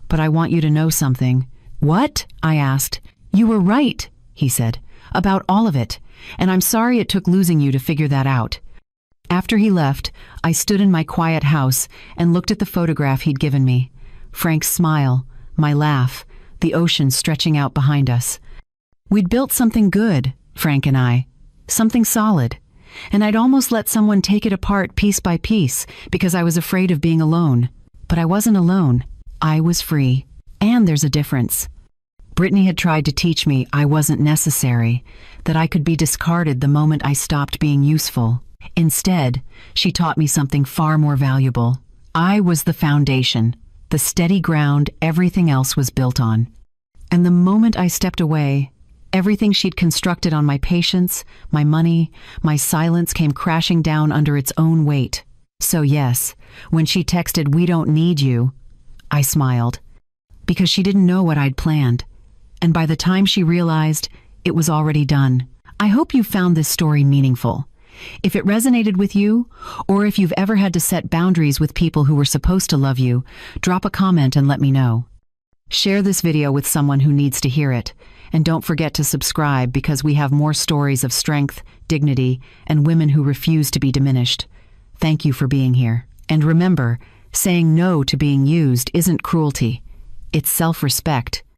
But I want you to know something." "What?" I asked. "You were right," he said, "about all of it, and I'm sorry it took losing you to figure that out." After he left, I stood in my quiet house and looked at the photograph he'd given me. Frank's smile, my laugh, the ocean stretching out behind us. We'd built something good, Frank and I, something solid, and I'd almost let someone take it apart piece by piece because I was afraid of being alone. But I wasn't alone. I was free. And there's a difference. Brittany had tried to teach me I wasn't necessary, that I could be discarded the moment I stopped being useful. Instead, she taught me something far more valuable. I was the foundation, the steady ground everything else was built on. And the moment I stepped away, everything she'd constructed on my patience, my money, my silence came crashing down under its own weight. So yes, when she texted, "We don't need you," I smiled, because she didn't know what I'd planned. And by the time she realized, it was already done. I hope you found this story meaningful. If it resonated with you, or if you've ever had to set boundaries with people who were supposed to love you, drop a comment and let me know. Share this video with someone who needs to hear it, and don't forget to subscribe because we have more stories of strength, dignity, and women who refuse to be diminished. Thank you for being here. And remember, saying no to being used isn't cruelty. It's self-respect.